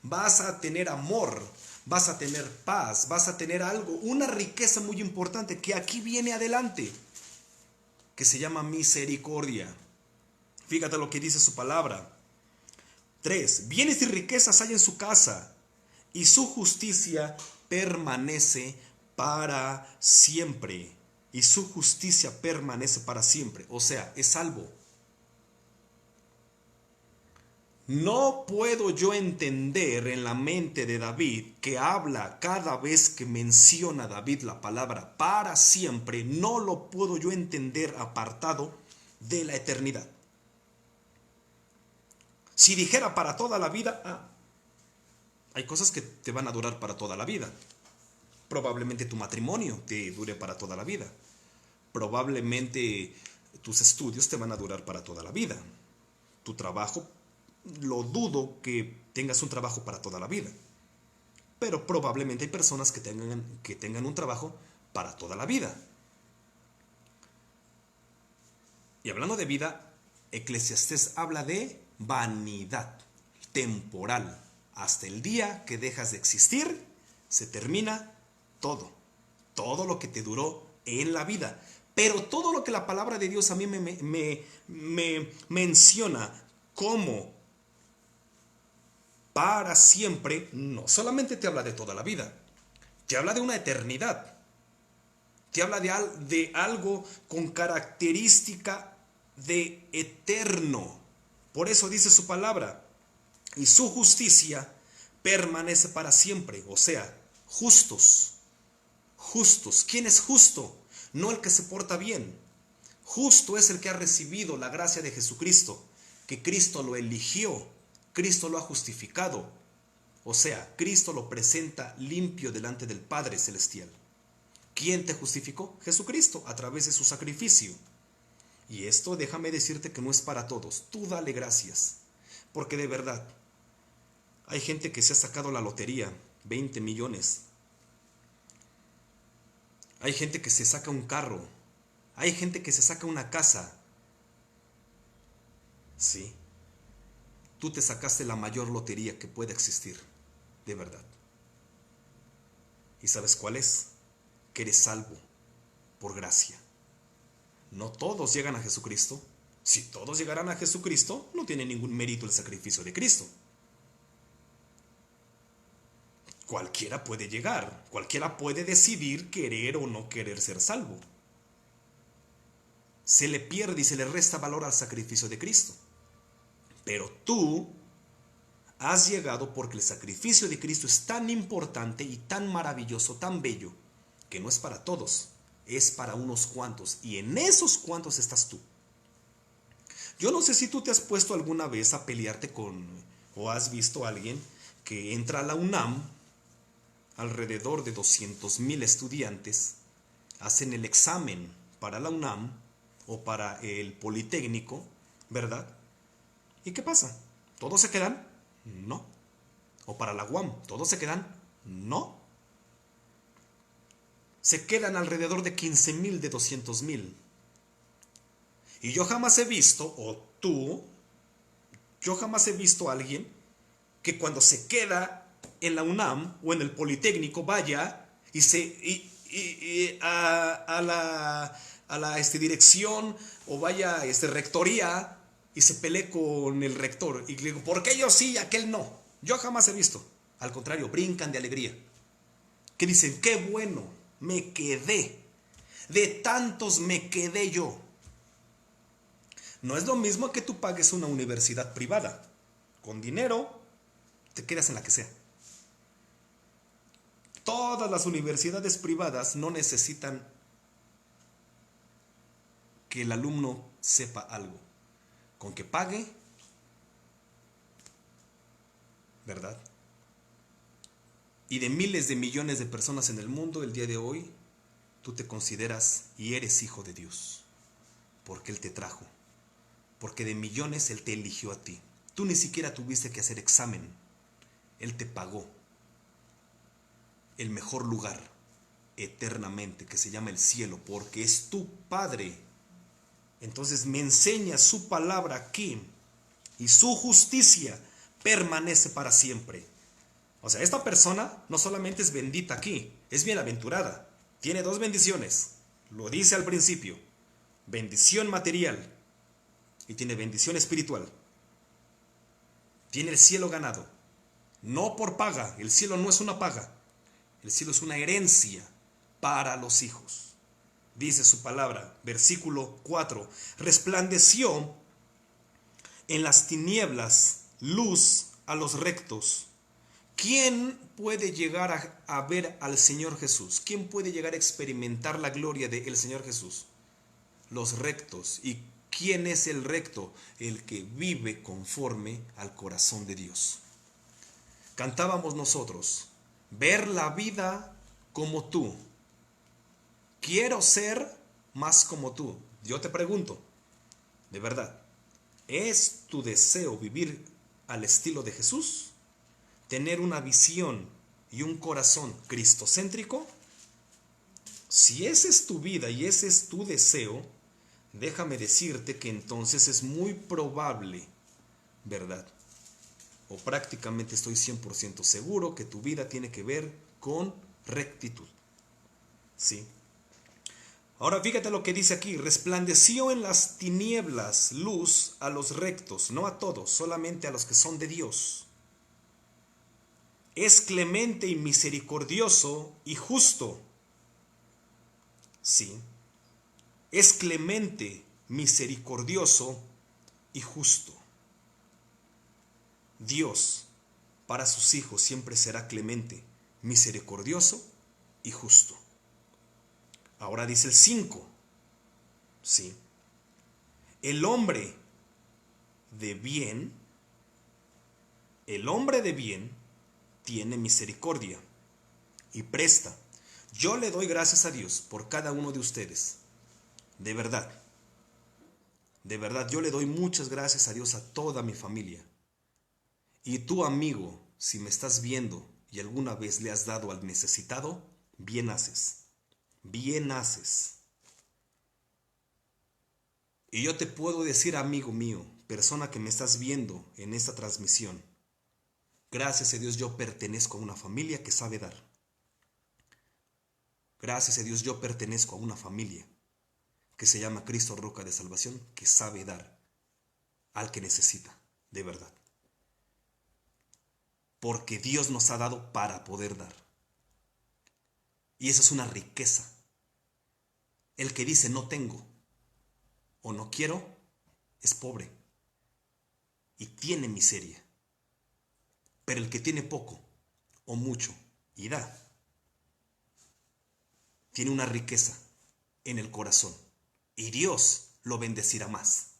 Vas a tener amor, vas a tener paz, vas a tener algo, una riqueza muy importante que aquí viene adelante, que se llama misericordia. Fíjate lo que dice su palabra. 3. Bienes y riquezas hay en su casa, y su justicia permanece para siempre. Y su justicia permanece para siempre. O sea, es salvo. No puedo yo entender en la mente de David que habla cada vez que menciona David la palabra para siempre. No lo puedo yo entender apartado de la eternidad. Si dijera para toda la vida, hay cosas que te van a durar para toda la vida. Probablemente tu matrimonio te dure para toda la vida. Probablemente tus estudios te van a durar para toda la vida. Tu trabajo, lo dudo que tengas un trabajo para toda la vida. Pero probablemente hay personas que tengan un trabajo para toda la vida. Y hablando de vida, Eclesiastés habla de vanidad temporal. Hasta el día que dejas de existir, se termina todo. Todo lo que te duró en la vida. Pero todo lo que la palabra de Dios a mí me menciona como para siempre, no solamente te habla de toda la vida, te habla de una eternidad. Te habla de algo con característica de eterno. Por eso dice su palabra. Y su justicia permanece para siempre. O sea, justos. Justos. ¿Quién es justo? No el que se porta bien. Justo es el que ha recibido la gracia de Jesucristo. Que Cristo lo eligió. Cristo lo ha justificado. O sea, Cristo lo presenta limpio delante del Padre Celestial. ¿Quién te justificó? Jesucristo, a través de su sacrificio. Y esto déjame decirte que no es para todos. Tú dale gracias. Porque de verdad, hay gente que se ha sacado la lotería, 20 millones. Hay gente que se saca un carro. Hay gente que se saca una casa. Sí. Tú te sacaste la mayor lotería que pueda existir. De verdad. ¿Y sabes cuál es? Que eres salvo por gracia. No todos llegan a Jesucristo. Si todos llegaran a Jesucristo, no tiene ningún mérito el sacrificio de Cristo. Cualquiera puede llegar, cualquiera puede decidir querer o no querer ser salvo. Se le pierde y se le resta valor al sacrificio de Cristo. Pero tú has llegado porque el sacrificio de Cristo es tan importante y tan maravilloso, tan bello, que no es para todos, es para unos cuantos, y en esos cuantos estás tú. Yo no sé si tú te has puesto alguna vez a pelearte o has visto a alguien que entra a la UNAM, alrededor de 200,000 estudiantes, hacen el examen para la UNAM o para el Politécnico, ¿verdad? ¿Y qué pasa? ¿Todos se quedan? No. ¿O para la UAM? ¿Todos se quedan? No. Se quedan alrededor de 15,000 de 200,000. Y yo jamás he visto, yo jamás he visto a alguien que cuando se queda en la UNAM o en el Politécnico vaya a la dirección o vaya a rectoría y se pelee con el rector y le digo, ¿por qué yo sí y aquel no? Yo jamás he visto. Al contrario, brincan de alegría. Que dicen, qué bueno, me quedé. De tantos me quedé yo. No es lo mismo que tú pagues una universidad privada. Con dinero te quedas en la que sea. Todas las universidades privadas no necesitan que el alumno sepa algo. Con que pague, ¿verdad? Y de miles de millones de personas en el mundo el día de hoy, tú te consideras y eres hijo de Dios. Porque Él te trajo. Porque de millones Él te eligió a ti. Tú ni siquiera tuviste que hacer examen. Él te pagó. el mejor lugar eternamente, que se llama el cielo, porque es tu Padre. Entonces me enseña su palabra aquí, y su justicia permanece para siempre. O sea, esta persona no solamente es bendita aquí, es bienaventurada. Tiene dos bendiciones. Lo dice al principio. Bendición material y tiene bendición espiritual. Tiene el cielo ganado. No por paga. El cielo no es una paga. El cielo es una herencia para los hijos. Dice su palabra, versículo 4. Resplandeció en las tinieblas luz a los rectos. ¿Quién puede llegar a ver al Señor Jesús? ¿Quién puede llegar a experimentar la gloria del Señor Jesús? Los rectos. ¿Y quién es el recto? El que vive conforme al corazón de Dios. Cantábamos nosotros, ver la vida como tú. Quiero ser más como tú. Yo te pregunto, de verdad, ¿es tu deseo vivir al estilo de Jesús? ¿Tener una visión y un corazón cristocéntrico? Si esa es tu vida y ese es tu deseo, déjame decirte que entonces es muy probable, ¿verdad? O prácticamente estoy 100% seguro que tu vida tiene que ver con rectitud. ¿Sí? Ahora fíjate lo que dice aquí, resplandeció en las tinieblas luz a los rectos, no a todos, solamente a los que son de Dios. Es clemente y misericordioso y justo. Sí, es clemente, misericordioso y justo. Dios para sus hijos siempre será clemente, misericordioso y justo. Ahora dice el 5. Sí. El hombre de bien tiene misericordia y presta. Yo le doy gracias a Dios por cada uno de ustedes. De verdad. De verdad, yo le doy muchas gracias a Dios a toda mi familia. Y tú, amigo, si me estás viendo y alguna vez le has dado al necesitado, bien haces. Bien haces. Y yo te puedo decir, amigo mío, persona que me estás viendo en esta transmisión, gracias a Dios yo pertenezco a una familia que sabe dar. Gracias a Dios yo pertenezco a una familia que se llama Cristo Roca de Salvación, que sabe dar al que necesita, de verdad. Porque Dios nos ha dado para poder dar. Y eso es una riqueza. El que dice no tengo o no quiero es pobre y tiene miseria. Pero el que tiene poco o mucho y da, tiene una riqueza en el corazón y Dios lo bendecirá más.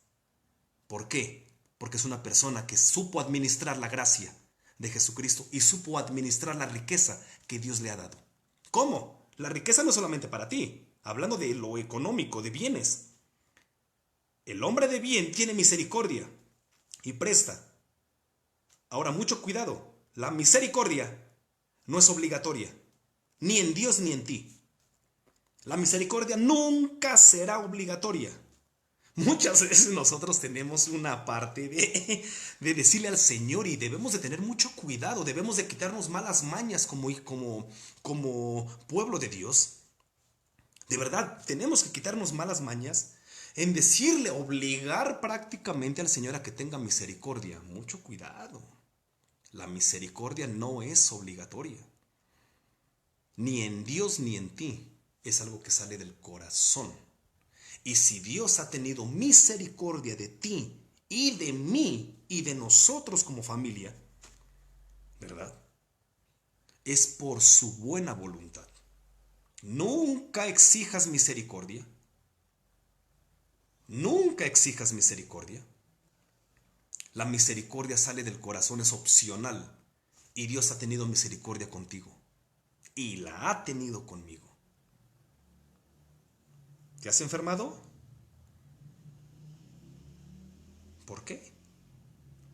¿Por qué? Porque es una persona que supo administrar la gracia de Jesucristo y supo administrar la riqueza que Dios le ha dado. ¿Cómo? La riqueza no es solamente para ti, hablando de lo económico, de bienes. El hombre de bien tiene misericordia y presta. Ahora, mucho cuidado, la misericordia no es obligatoria, ni en Dios ni en ti. La misericordia nunca será obligatoria. Muchas veces nosotros tenemos una parte de decirle al Señor y debemos de tener mucho cuidado, debemos de quitarnos malas mañas como pueblo de Dios. De verdad, tenemos que quitarnos malas mañas en decirle, obligar prácticamente al Señor a que tenga misericordia. Mucho cuidado. La misericordia no es obligatoria. Ni en Dios ni en ti. Es algo que sale del corazón. Y si Dios ha tenido misericordia de ti y de mí y de nosotros como familia, ¿verdad? Es por su buena voluntad. Nunca exijas misericordia. Nunca exijas misericordia. La misericordia sale del corazón, es opcional. Y Dios ha tenido misericordia contigo. Y la ha tenido conmigo. ¿Te has enfermado? ¿Por qué?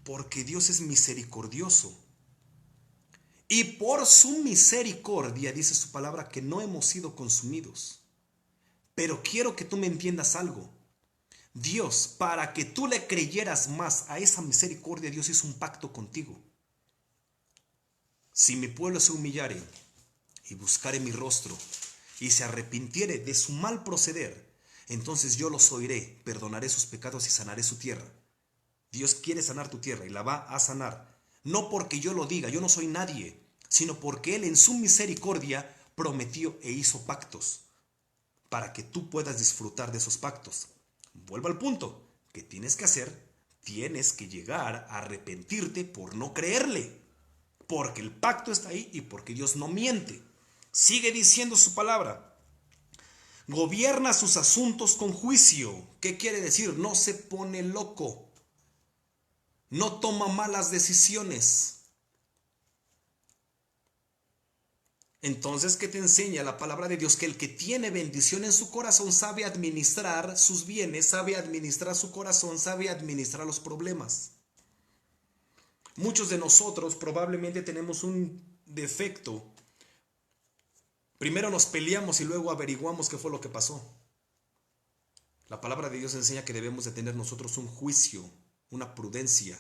Porque Dios es misericordioso. Y por su misericordia, dice su palabra, que no hemos sido consumidos. Pero quiero que tú me entiendas algo. Dios, para que tú le creyeras más a esa misericordia, Dios hizo un pacto contigo. Si mi pueblo se humillare y buscare mi rostro y se arrepintiere de su mal proceder, entonces yo los oiré, perdonaré sus pecados y sanaré su tierra. Dios quiere sanar tu tierra y la va a sanar. No porque yo lo diga, yo no soy nadie, sino porque Él en su misericordia prometió e hizo pactos para que tú puedas disfrutar de esos pactos. Vuelvo al punto. ¿Qué tienes que hacer? Tienes que llegar a arrepentirte por no creerle. Porque el pacto está ahí y porque Dios no miente. Sigue diciendo su palabra. Gobierna sus asuntos con juicio. ¿Qué quiere decir? No se pone loco. No toma malas decisiones. Entonces, ¿qué te enseña la palabra de Dios? Que el que tiene bendición en su corazón sabe administrar sus bienes, sabe administrar su corazón, sabe administrar los problemas. Muchos de nosotros probablemente tenemos un defecto. Primero nos peleamos y luego averiguamos qué fue lo que pasó. La palabra de Dios enseña que debemos de tener nosotros un juicio, una prudencia.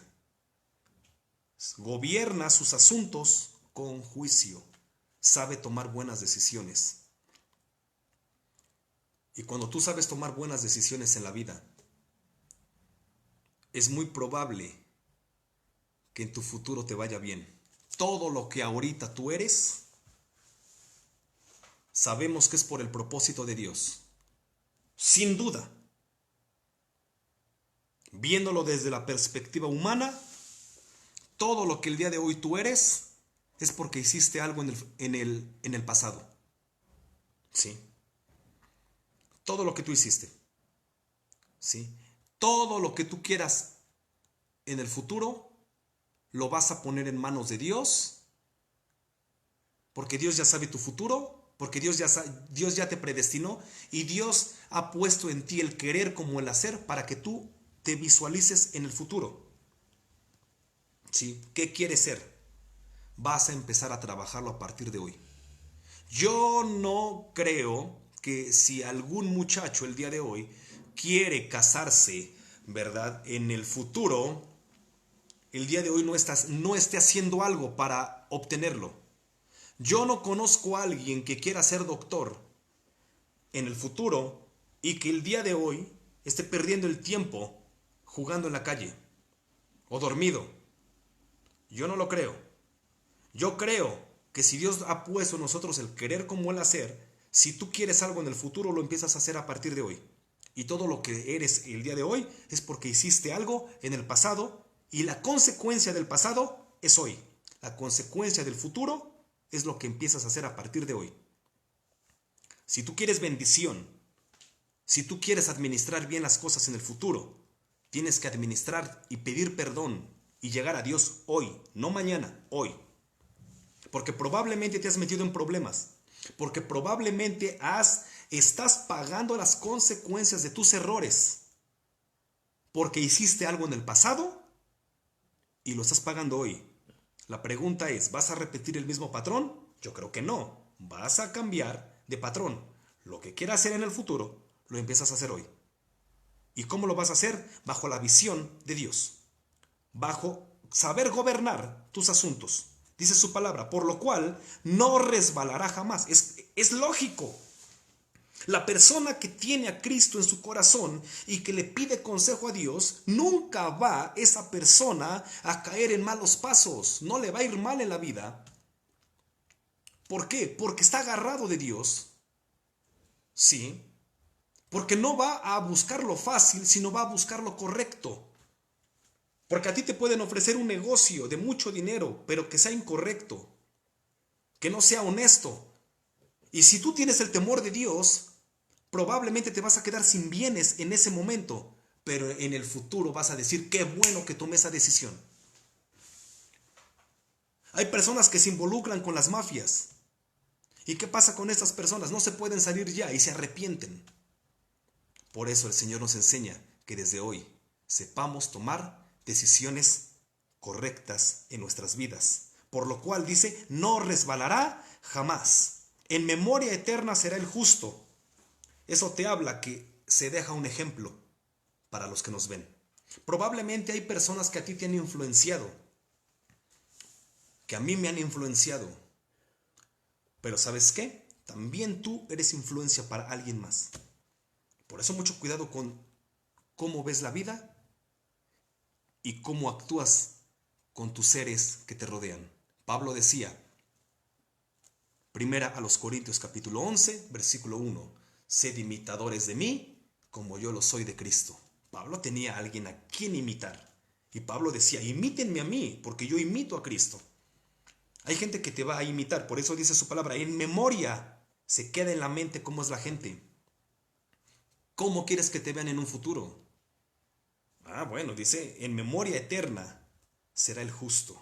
Gobierna sus asuntos con juicio. Sabe tomar buenas decisiones. Y cuando tú sabes tomar buenas decisiones en la vida, es muy probable que en tu futuro te vaya bien. Todo lo que ahorita tú eres, sabemos que es por el propósito de Dios. Sin duda. Viéndolo desde la perspectiva humana, todo lo que el día de hoy tú eres es porque hiciste algo en el pasado. ¿Sí? Todo lo que tú hiciste. ¿Sí? Todo lo que tú quieras en el futuro, lo vas a poner en manos de Dios, porque Dios ya sabe tu futuro, porque Dios ya te predestinó y Dios ha puesto en ti el querer como el hacer para que tú te visualices en el futuro. ¿Sí? ¿Qué quieres ser? Vas a empezar a trabajarlo a partir de hoy. Yo no creo que si algún muchacho el día de hoy quiere casarse, ¿verdad? En el futuro, el día de hoy no esté haciendo algo para obtenerlo. Yo no conozco a alguien que quiera ser doctor en el futuro y que el día de hoy esté perdiendo el tiempo jugando en la calle o dormido. Yo no lo creo. Yo creo que si Dios ha puesto en nosotros el querer como el hacer, si tú quieres algo en el futuro, lo empiezas a hacer a partir de hoy. Y todo lo que eres el día de hoy es porque hiciste algo en el pasado y la consecuencia del pasado es hoy. La consecuencia del futuro es lo que empiezas a hacer a partir de hoy. Si tú quieres bendición, si tú quieres administrar bien las cosas en el futuro, tienes que administrar y pedir perdón y llegar a Dios hoy, no mañana, hoy. Porque probablemente te has metido en problemas. Porque probablemente estás pagando las consecuencias de tus errores. Porque hiciste algo en el pasado y lo estás pagando hoy. La pregunta es, ¿vas a repetir el mismo patrón? Yo creo que no. Vas a cambiar de patrón. Lo que quieras hacer en el futuro, lo empiezas a hacer hoy. ¿Y cómo lo vas a hacer? Bajo la visión de Dios. Bajo saber gobernar tus asuntos. Dice su palabra, por lo cual no resbalará jamás. Es lógico. La persona que tiene a Cristo en su corazón y que le pide consejo a Dios, nunca va esa persona a caer en malos pasos. No le va a ir mal en la vida. ¿Por qué? Porque está agarrado de Dios. Sí. Porque no va a buscar lo fácil, sino va a buscar lo correcto. Porque a ti te pueden ofrecer un negocio de mucho dinero, pero que sea incorrecto, que no sea honesto. Y si tú tienes el temor de Dios, probablemente te vas a quedar sin bienes en ese momento, pero en el futuro vas a decir, qué bueno que tomé esa decisión. Hay personas que se involucran con las mafias. ¿Y qué pasa con estas personas? No se pueden salir ya y se arrepienten. Por eso el Señor nos enseña que desde hoy sepamos tomar decisiones correctas en nuestras vidas. por lo cual dice, no resbalará jamás. En memoria eterna será el justo. Eso te habla que se deja un ejemplo para los que nos ven. Probablemente hay personas que a ti te han influenciado, que a mí me han influenciado. Pero ¿sabes qué? También tú eres influencia para alguien más. Por eso mucho cuidado con cómo ves la vida y cómo actúas con tus seres que te rodean. Pablo decía, primera a los Corintios capítulo 11, versículo 1, sed imitadores de mí como yo lo soy de Cristo. Pablo tenía a alguien a quien imitar. Y Pablo decía, imítenme a mí, porque yo imito a Cristo. Hay gente que te va a imitar, por eso dice su palabra, en memoria se queda en la mente cómo es la gente. ¿Cómo quieres que te vean en un futuro? Bueno, dice, en memoria eterna será el justo.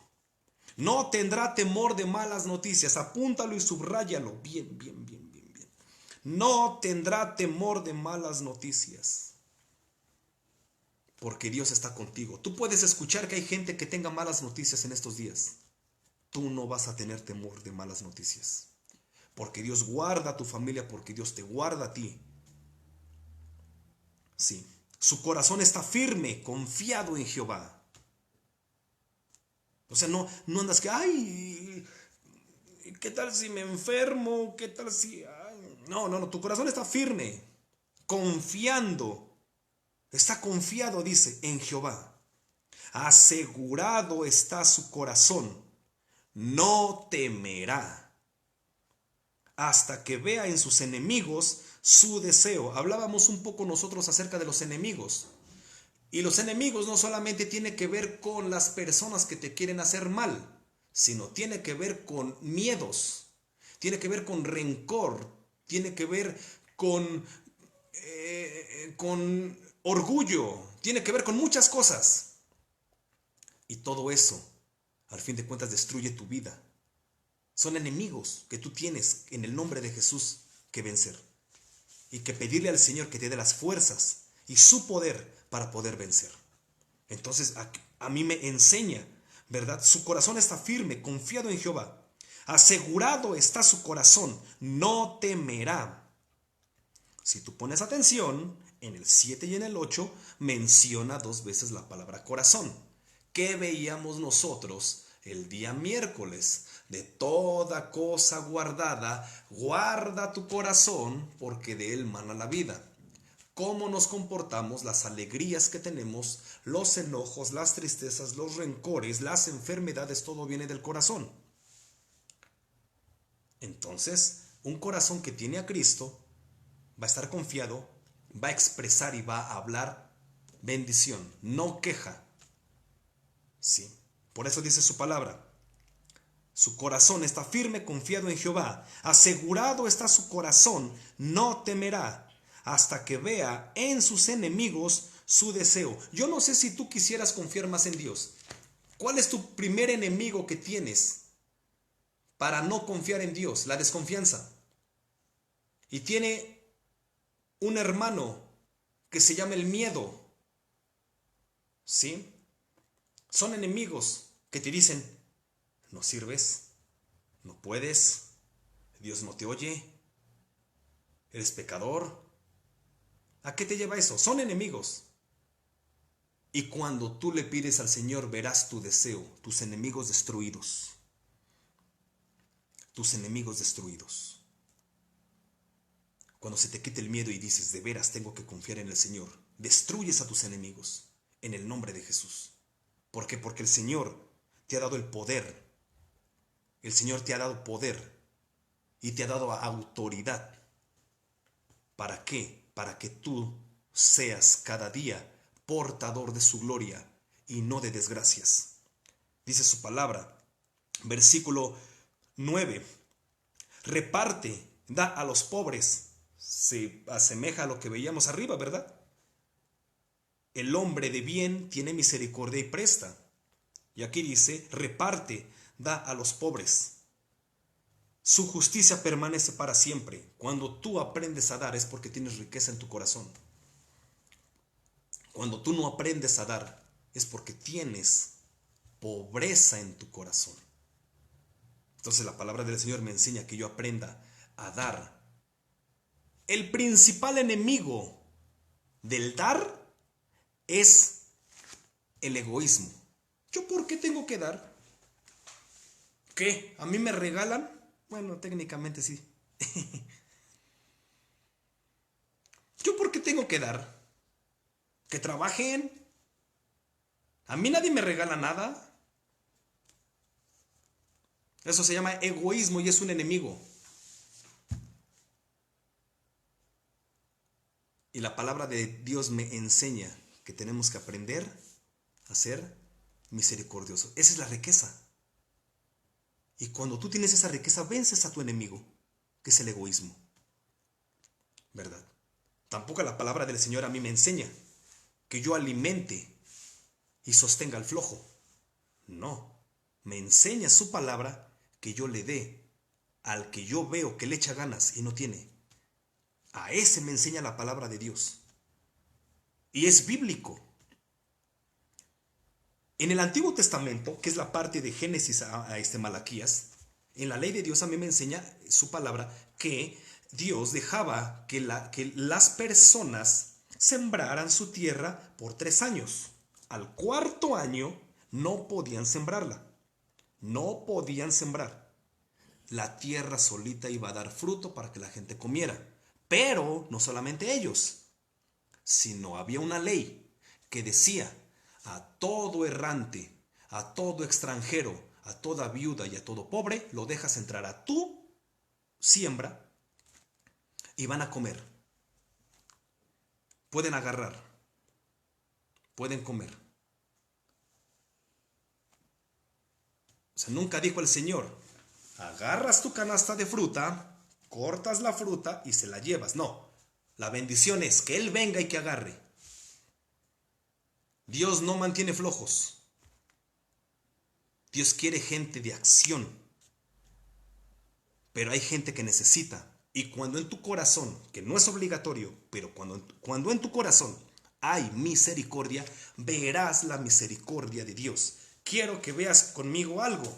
No tendrá temor de malas noticias. Apúntalo y subráyalo. Bien, bien, bien, bien, bien. No tendrá temor de malas noticias. Porque Dios está contigo. Tú puedes escuchar que hay gente que tenga malas noticias en estos días. Tú no vas a tener temor de malas noticias. Porque Dios guarda a tu familia, porque Dios te guarda a ti. Sí. Su corazón está firme, confiado en Jehová. O sea, no andas que, ay, ¿qué tal si me enfermo? ¿Qué tal si...? Ay? No, tu corazón está firme, confiando. Está confiado, dice, en Jehová. Asegurado está su corazón. No temerá hasta que vea en sus enemigos su deseo. Hablábamos un poco nosotros acerca de los enemigos. Y los enemigos no solamente tienen que ver con las personas que te quieren hacer mal, sino tiene que ver con miedos, tiene que ver con rencor, tiene que ver con orgullo, tiene que ver con muchas cosas. Y todo eso, al fin de cuentas, destruye tu vida. Son enemigos que tú tienes en el nombre de Jesús que vencer. Y que pedirle al Señor que te dé las fuerzas y su poder para poder vencer. Entonces a mí me enseña, ¿verdad? Su corazón está firme, confiado en Jehová. Asegurado está su corazón, no temerá. Si tú pones atención, en el 7 y en el 8 menciona 2 veces la palabra corazón. ¿Qué veíamos nosotros el día miércoles? De toda cosa guardada, guarda tu corazón, porque de él mana la vida. Cómo nos comportamos, las alegrías que tenemos, los enojos, las tristezas, los rencores, las enfermedades, todo viene del corazón. Entonces, un corazón que tiene a Cristo va a estar confiado, va a expresar y va a hablar bendición, no queja. Sí, por eso dice su palabra. Su corazón está firme, confiado en Jehová. Asegurado está su corazón, no temerá hasta que vea en sus enemigos su deseo. Yo no sé si tú quisieras confiar más en Dios. ¿Cuál es tu primer enemigo que tienes para no confiar en Dios? La desconfianza. Y tiene un hermano que se llama el miedo. ¿Sí? Son enemigos que te dicen, no sirves, no puedes, Dios no te oye, eres pecador. ¿A qué te lleva eso? Son enemigos. Y cuando tú le pides al Señor, verás tu deseo, tus enemigos destruidos. Tus enemigos destruidos. Cuando se te quite el miedo y dices, de veras tengo que confiar en el Señor, destruyes a tus enemigos en el nombre de Jesús. ¿Por qué? Porque el Señor te ha dado el poder. El Señor te ha dado poder y te ha dado autoridad. ¿Para qué? Para que tú seas cada día portador de su gloria y no de desgracias. Dice su palabra, versículo 9, reparte, da a los pobres. Se asemeja a lo que veíamos arriba, ¿verdad? El hombre de bien tiene misericordia y presta. Y aquí dice, reparte, da a los pobres. Su justicia permanece para siempre. Cuando tú aprendes a dar es porque tienes riqueza en tu corazón. Cuando tú no aprendes a dar es porque tienes pobreza en tu corazón. Entonces la palabra del Señor me enseña que yo aprenda a dar. El principal enemigo del dar es el egoísmo. ¿Yo por qué tengo que dar? ¿Qué? ¿A mí me regalan? Bueno, técnicamente sí. ¿Yo por qué tengo que dar? Que trabajen. A mí nadie me regala nada. Eso se llama egoísmo y es un enemigo. Y la palabra de Dios me enseña que tenemos que aprender a ser misericordiosos. Esa es la riqueza. Y cuando tú tienes esa riqueza, vences a tu enemigo, que es el egoísmo. ¿Verdad? Tampoco la palabra del Señor a mí me enseña que yo alimente y sostenga al flojo. No. Me enseña su palabra que yo le dé al que yo veo que le echa ganas y no tiene. A ese me enseña la palabra de Dios. Y es bíblico. En el Antiguo Testamento, que es la parte de Génesis a Malaquías, en la ley de Dios a mí me enseña su palabra que Dios dejaba que las personas sembraran su tierra por 3 años. Al 4.º año no podían sembrarla. No podían sembrar. La tierra solita iba a dar fruto para que la gente comiera. Pero no solamente ellos, sino había una ley que decía: a todo errante, a todo extranjero, a toda viuda y a todo pobre, lo dejas entrar a tu siembra y van a comer. Pueden agarrar, pueden comer. O sea, nunca dijo el Señor: agarras tu canasta de fruta, cortas la fruta y se la llevas. No, la bendición es que Él venga y que agarre. Dios no mantiene flojos. Dios quiere gente de acción. Pero hay gente que necesita. Y cuando en tu corazón, que no es obligatorio, pero cuando en tu corazón hay misericordia, verás la misericordia de Dios. Quiero que veas conmigo algo.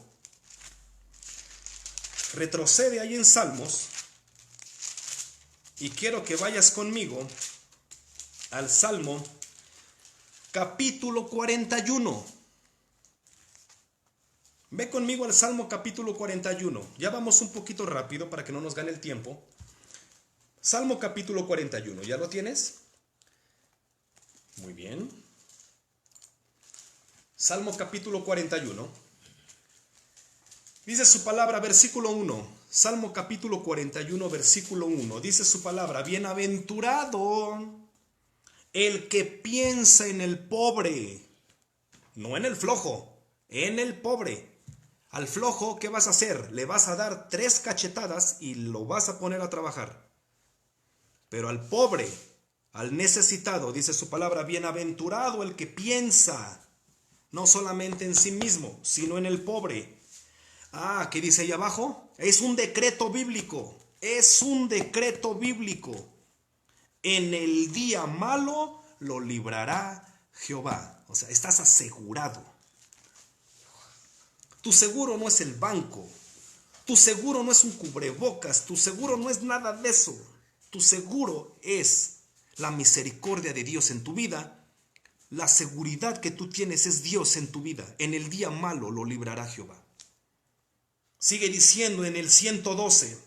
Retrocede ahí en Salmos y quiero que vayas conmigo al Salmo capítulo 41. Ve conmigo al Salmo capítulo 41. Ya vamos un poquito rápido para que no nos gane el tiempo. Salmo capítulo 41. ¿Ya lo tienes? Muy bien. Salmo capítulo 41. Dice su palabra, versículo 1. Salmo capítulo 41, versículo 1. Dice su palabra: bienaventurado el que piensa en el pobre, no en el flojo, en el pobre. Al flojo, ¿qué vas a hacer? Le vas a dar 3 cachetadas y lo vas a poner a trabajar. Pero al pobre, al necesitado, dice su palabra: bienaventurado el que piensa, no solamente en sí mismo, sino en el pobre. ¿Qué dice ahí abajo? Es un decreto bíblico. Es un decreto bíblico. En el día malo lo librará Jehová. O sea, estás asegurado. Tu seguro no es el banco. Tu seguro no es un cubrebocas. Tu seguro no es nada de eso. Tu seguro es la misericordia de Dios en tu vida. La seguridad que tú tienes es Dios en tu vida. En el día malo lo librará Jehová. Sigue diciendo en el 112.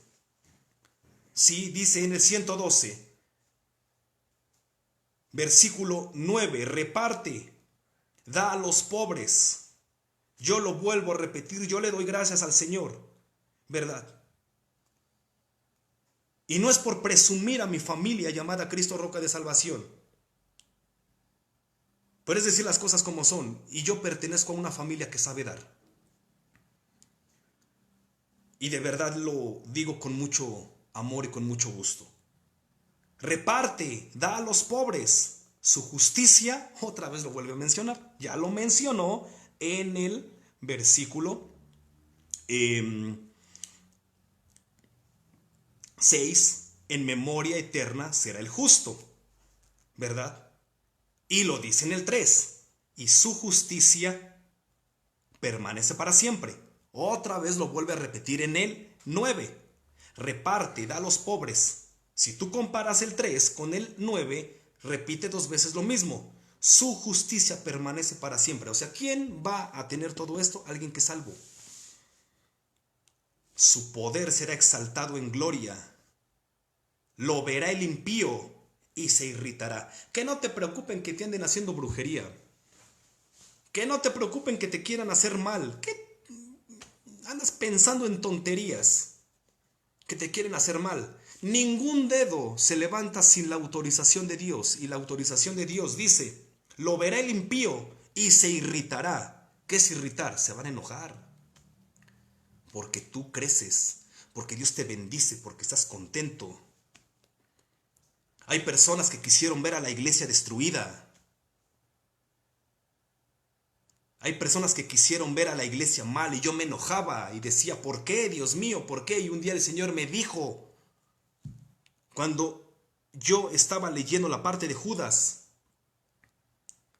Sí, dice en el 112. Versículo 9, reparte, da a los pobres. Yo lo vuelvo a repetir, yo le doy gracias al Señor, ¿verdad? Y no es por presumir a mi familia llamada Cristo Roca de Salvación, pero es decir las cosas como son. Y yo pertenezco a una familia que sabe dar. Y de verdad lo digo con mucho amor y con mucho gusto. Reparte, da a los pobres. Su justicia, otra vez lo vuelve a mencionar. Ya lo mencionó en el versículo 6. En memoria eterna será el justo, ¿verdad? Y lo dice en el 3. Y su justicia permanece para siempre. Otra vez lo vuelve a repetir en el 9. Reparte, da a los pobres. Si tú comparas el 3 con el 9, repite 2 veces lo mismo. Su justicia permanece para siempre. O sea, ¿quién va a tener todo esto? Alguien que es salvo. Su poder será exaltado en gloria. Lo verá el impío y se irritará. Que no te preocupen que te anden haciendo brujería. Que no te preocupen que te quieran hacer mal. Que andas pensando en tonterías que te quieren hacer mal. Ningún dedo se levanta sin la autorización de Dios. Y la autorización de Dios dice, lo verá el impío y se irritará. ¿Qué es irritar? Se van a enojar. Porque tú creces, porque Dios te bendice, porque estás contento. Hay personas que quisieron ver a la iglesia destruida. Hay personas que quisieron ver a la iglesia mal y yo me enojaba y decía, ¿por qué, Dios mío? ¿Por qué? Y un día el Señor me dijo, cuando yo estaba leyendo la parte de Judas,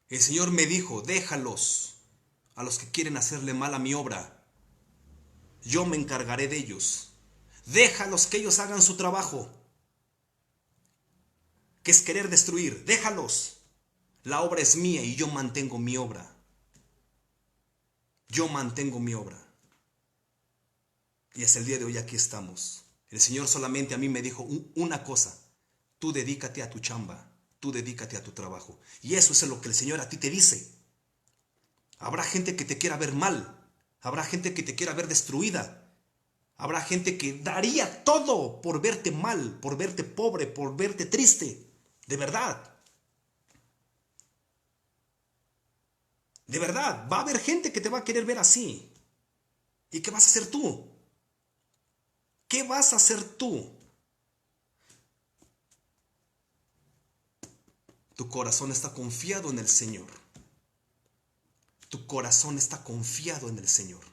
el Señor me dijo, déjalos a los que quieren hacerle mal a mi obra. Yo me encargaré de ellos. Déjalos que ellos hagan su trabajo, que es querer destruir. Déjalos. La obra es mía y yo mantengo mi obra. Yo mantengo mi obra. Y hasta el día de hoy aquí estamos. El Señor solamente a mí me dijo una cosa. Tú dedícate a tu chamba. Tú dedícate a tu trabajo. Y eso es lo que el Señor a ti te dice. Habrá gente que te quiera ver mal. Habrá gente que te quiera ver destruida. Habrá gente que daría todo por verte mal, por verte pobre, por verte triste. De verdad. De verdad. Va a haber gente que te va a querer ver así. ¿Y qué vas a hacer tú? ¿Qué vas a hacer tú? Tu corazón está confiado en el Señor. Tu corazón está confiado en el Señor.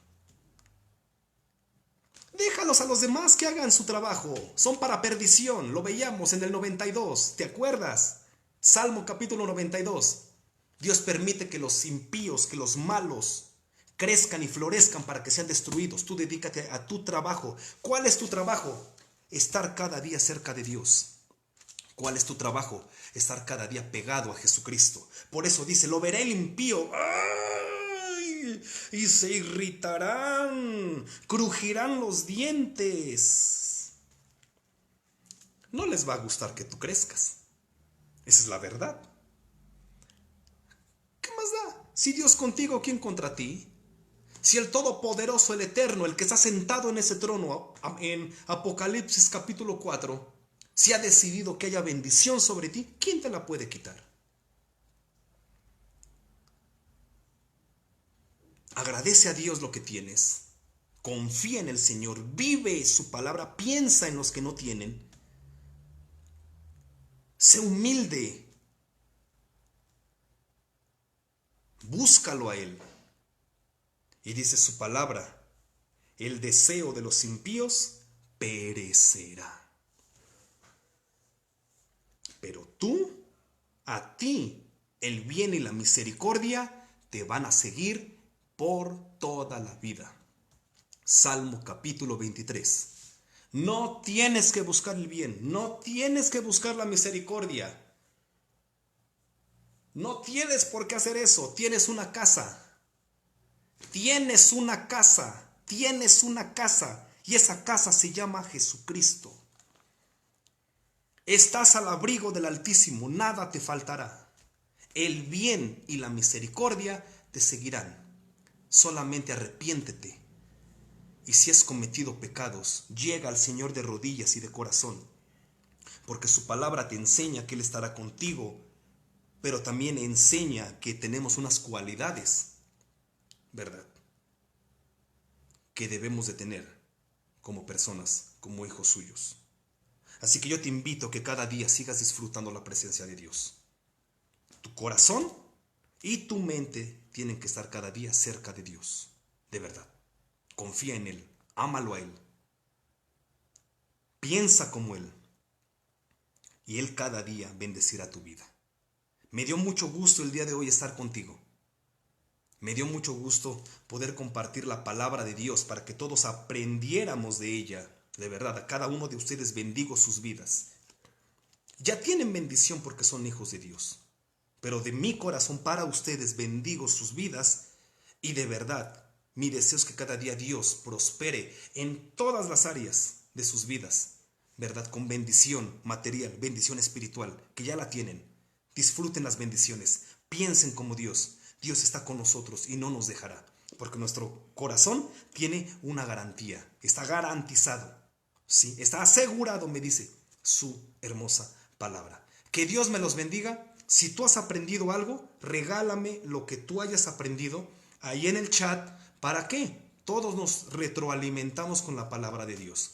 Déjalos a los demás que hagan su trabajo. Son para perdición. Lo veíamos en el 92. ¿Te acuerdas? Salmo capítulo 92. Dios permite que los impíos, que los malos, crezcan y florezcan para que sean destruidos. Tú dedícate a tu trabajo. ¿Cuál es tu trabajo? Estar cada día cerca de Dios. ¿Cuál es tu trabajo? Estar cada día pegado a Jesucristo. Por eso dice, lo verá el impío. ¡Ay! Y se irritarán, crujirán los dientes. No les va a gustar que tú crezcas. Esa es la verdad. ¿Qué más da? Si Dios contigo, ¿quién contra ti? Si el Todopoderoso, el Eterno, el que está sentado en ese trono, en Apocalipsis capítulo 4, si ha decidido que haya bendición sobre ti, ¿quién te la puede quitar? Agradece a Dios lo que tienes. Confía en el Señor. Vive su palabra. Piensa en los que no tienen. Sé humilde. Búscalo a Él. Y dice su palabra, el deseo de los impíos perecerá. Pero tú, a ti, el bien y la misericordia te van a seguir por toda la vida. Salmo capítulo 23. No tienes que buscar el bien, no tienes que buscar la misericordia. No tienes por qué hacer eso. Tienes una casa. Tienes una casa. Tienes una casa. Y esa casa se llama Jesucristo. Estás al abrigo del Altísimo. Nada te faltará. El bien y la misericordia te seguirán. Solamente arrepiéntete. Y si has cometido pecados, llega al Señor de rodillas y de corazón. Porque su palabra te enseña que Él estará contigo. Pero también enseña que tenemos unas cualidades, ¿verdad?, que debemos de tener como personas, como hijos suyos. Así que yo te invito a que cada día sigas disfrutando la presencia de Dios. Tu corazón y tu mente tienen que estar cada día cerca de Dios, de verdad. Confía en Él, ámalo a Él. Piensa como Él. Y Él cada día bendecirá tu vida. Me dio mucho gusto el día de hoy estar contigo. Me dio mucho gusto poder compartir la palabra de Dios para que todos aprendiéramos de ella. De verdad, a cada uno de ustedes bendigo sus vidas. Ya tienen bendición porque son hijos de Dios. Pero de mi corazón para ustedes bendigo sus vidas y de verdad mi deseo es que cada día Dios prospere en todas las áreas de sus vidas, ¿verdad? Con bendición material, bendición espiritual, que ya la tienen. Disfruten las bendiciones, piensen como Dios. Dios está con nosotros y no nos dejará, porque nuestro corazón tiene una garantía, está garantizado, ¿sí? Está asegurado, me dice su hermosa palabra. Que Dios me los bendiga. Si tú has aprendido algo, regálame lo que tú hayas aprendido ahí en el chat. ¿Para qué? Todos nos retroalimentamos con la palabra de Dios.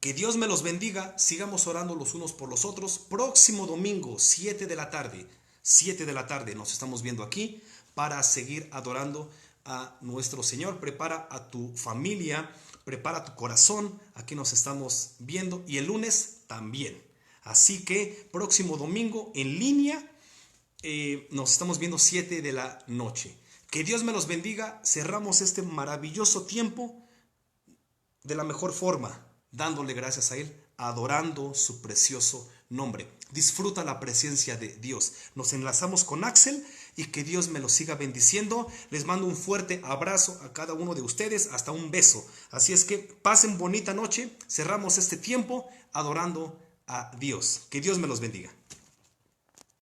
Que Dios me los bendiga. Sigamos orando los unos por los otros. Próximo domingo, 7 de la tarde. 7 de la tarde nos estamos viendo aquí para seguir adorando a nuestro Señor. Prepara a tu familia, prepara tu corazón. Aquí nos estamos viendo y el lunes también. Así que próximo domingo en línea nos estamos viendo 7 de la noche. Que Dios me los bendiga. Cerramos este maravilloso tiempo de la mejor forma, dándole gracias a Él, adorando su precioso nombre. Disfruta la presencia de Dios. Nos enlazamos con Axel y que Dios me los siga bendiciendo. Les mando un fuerte abrazo a cada uno de ustedes, hasta un beso. Así es que pasen bonita noche. Cerramos este tiempo adorando a Dios. Que Dios me los bendiga.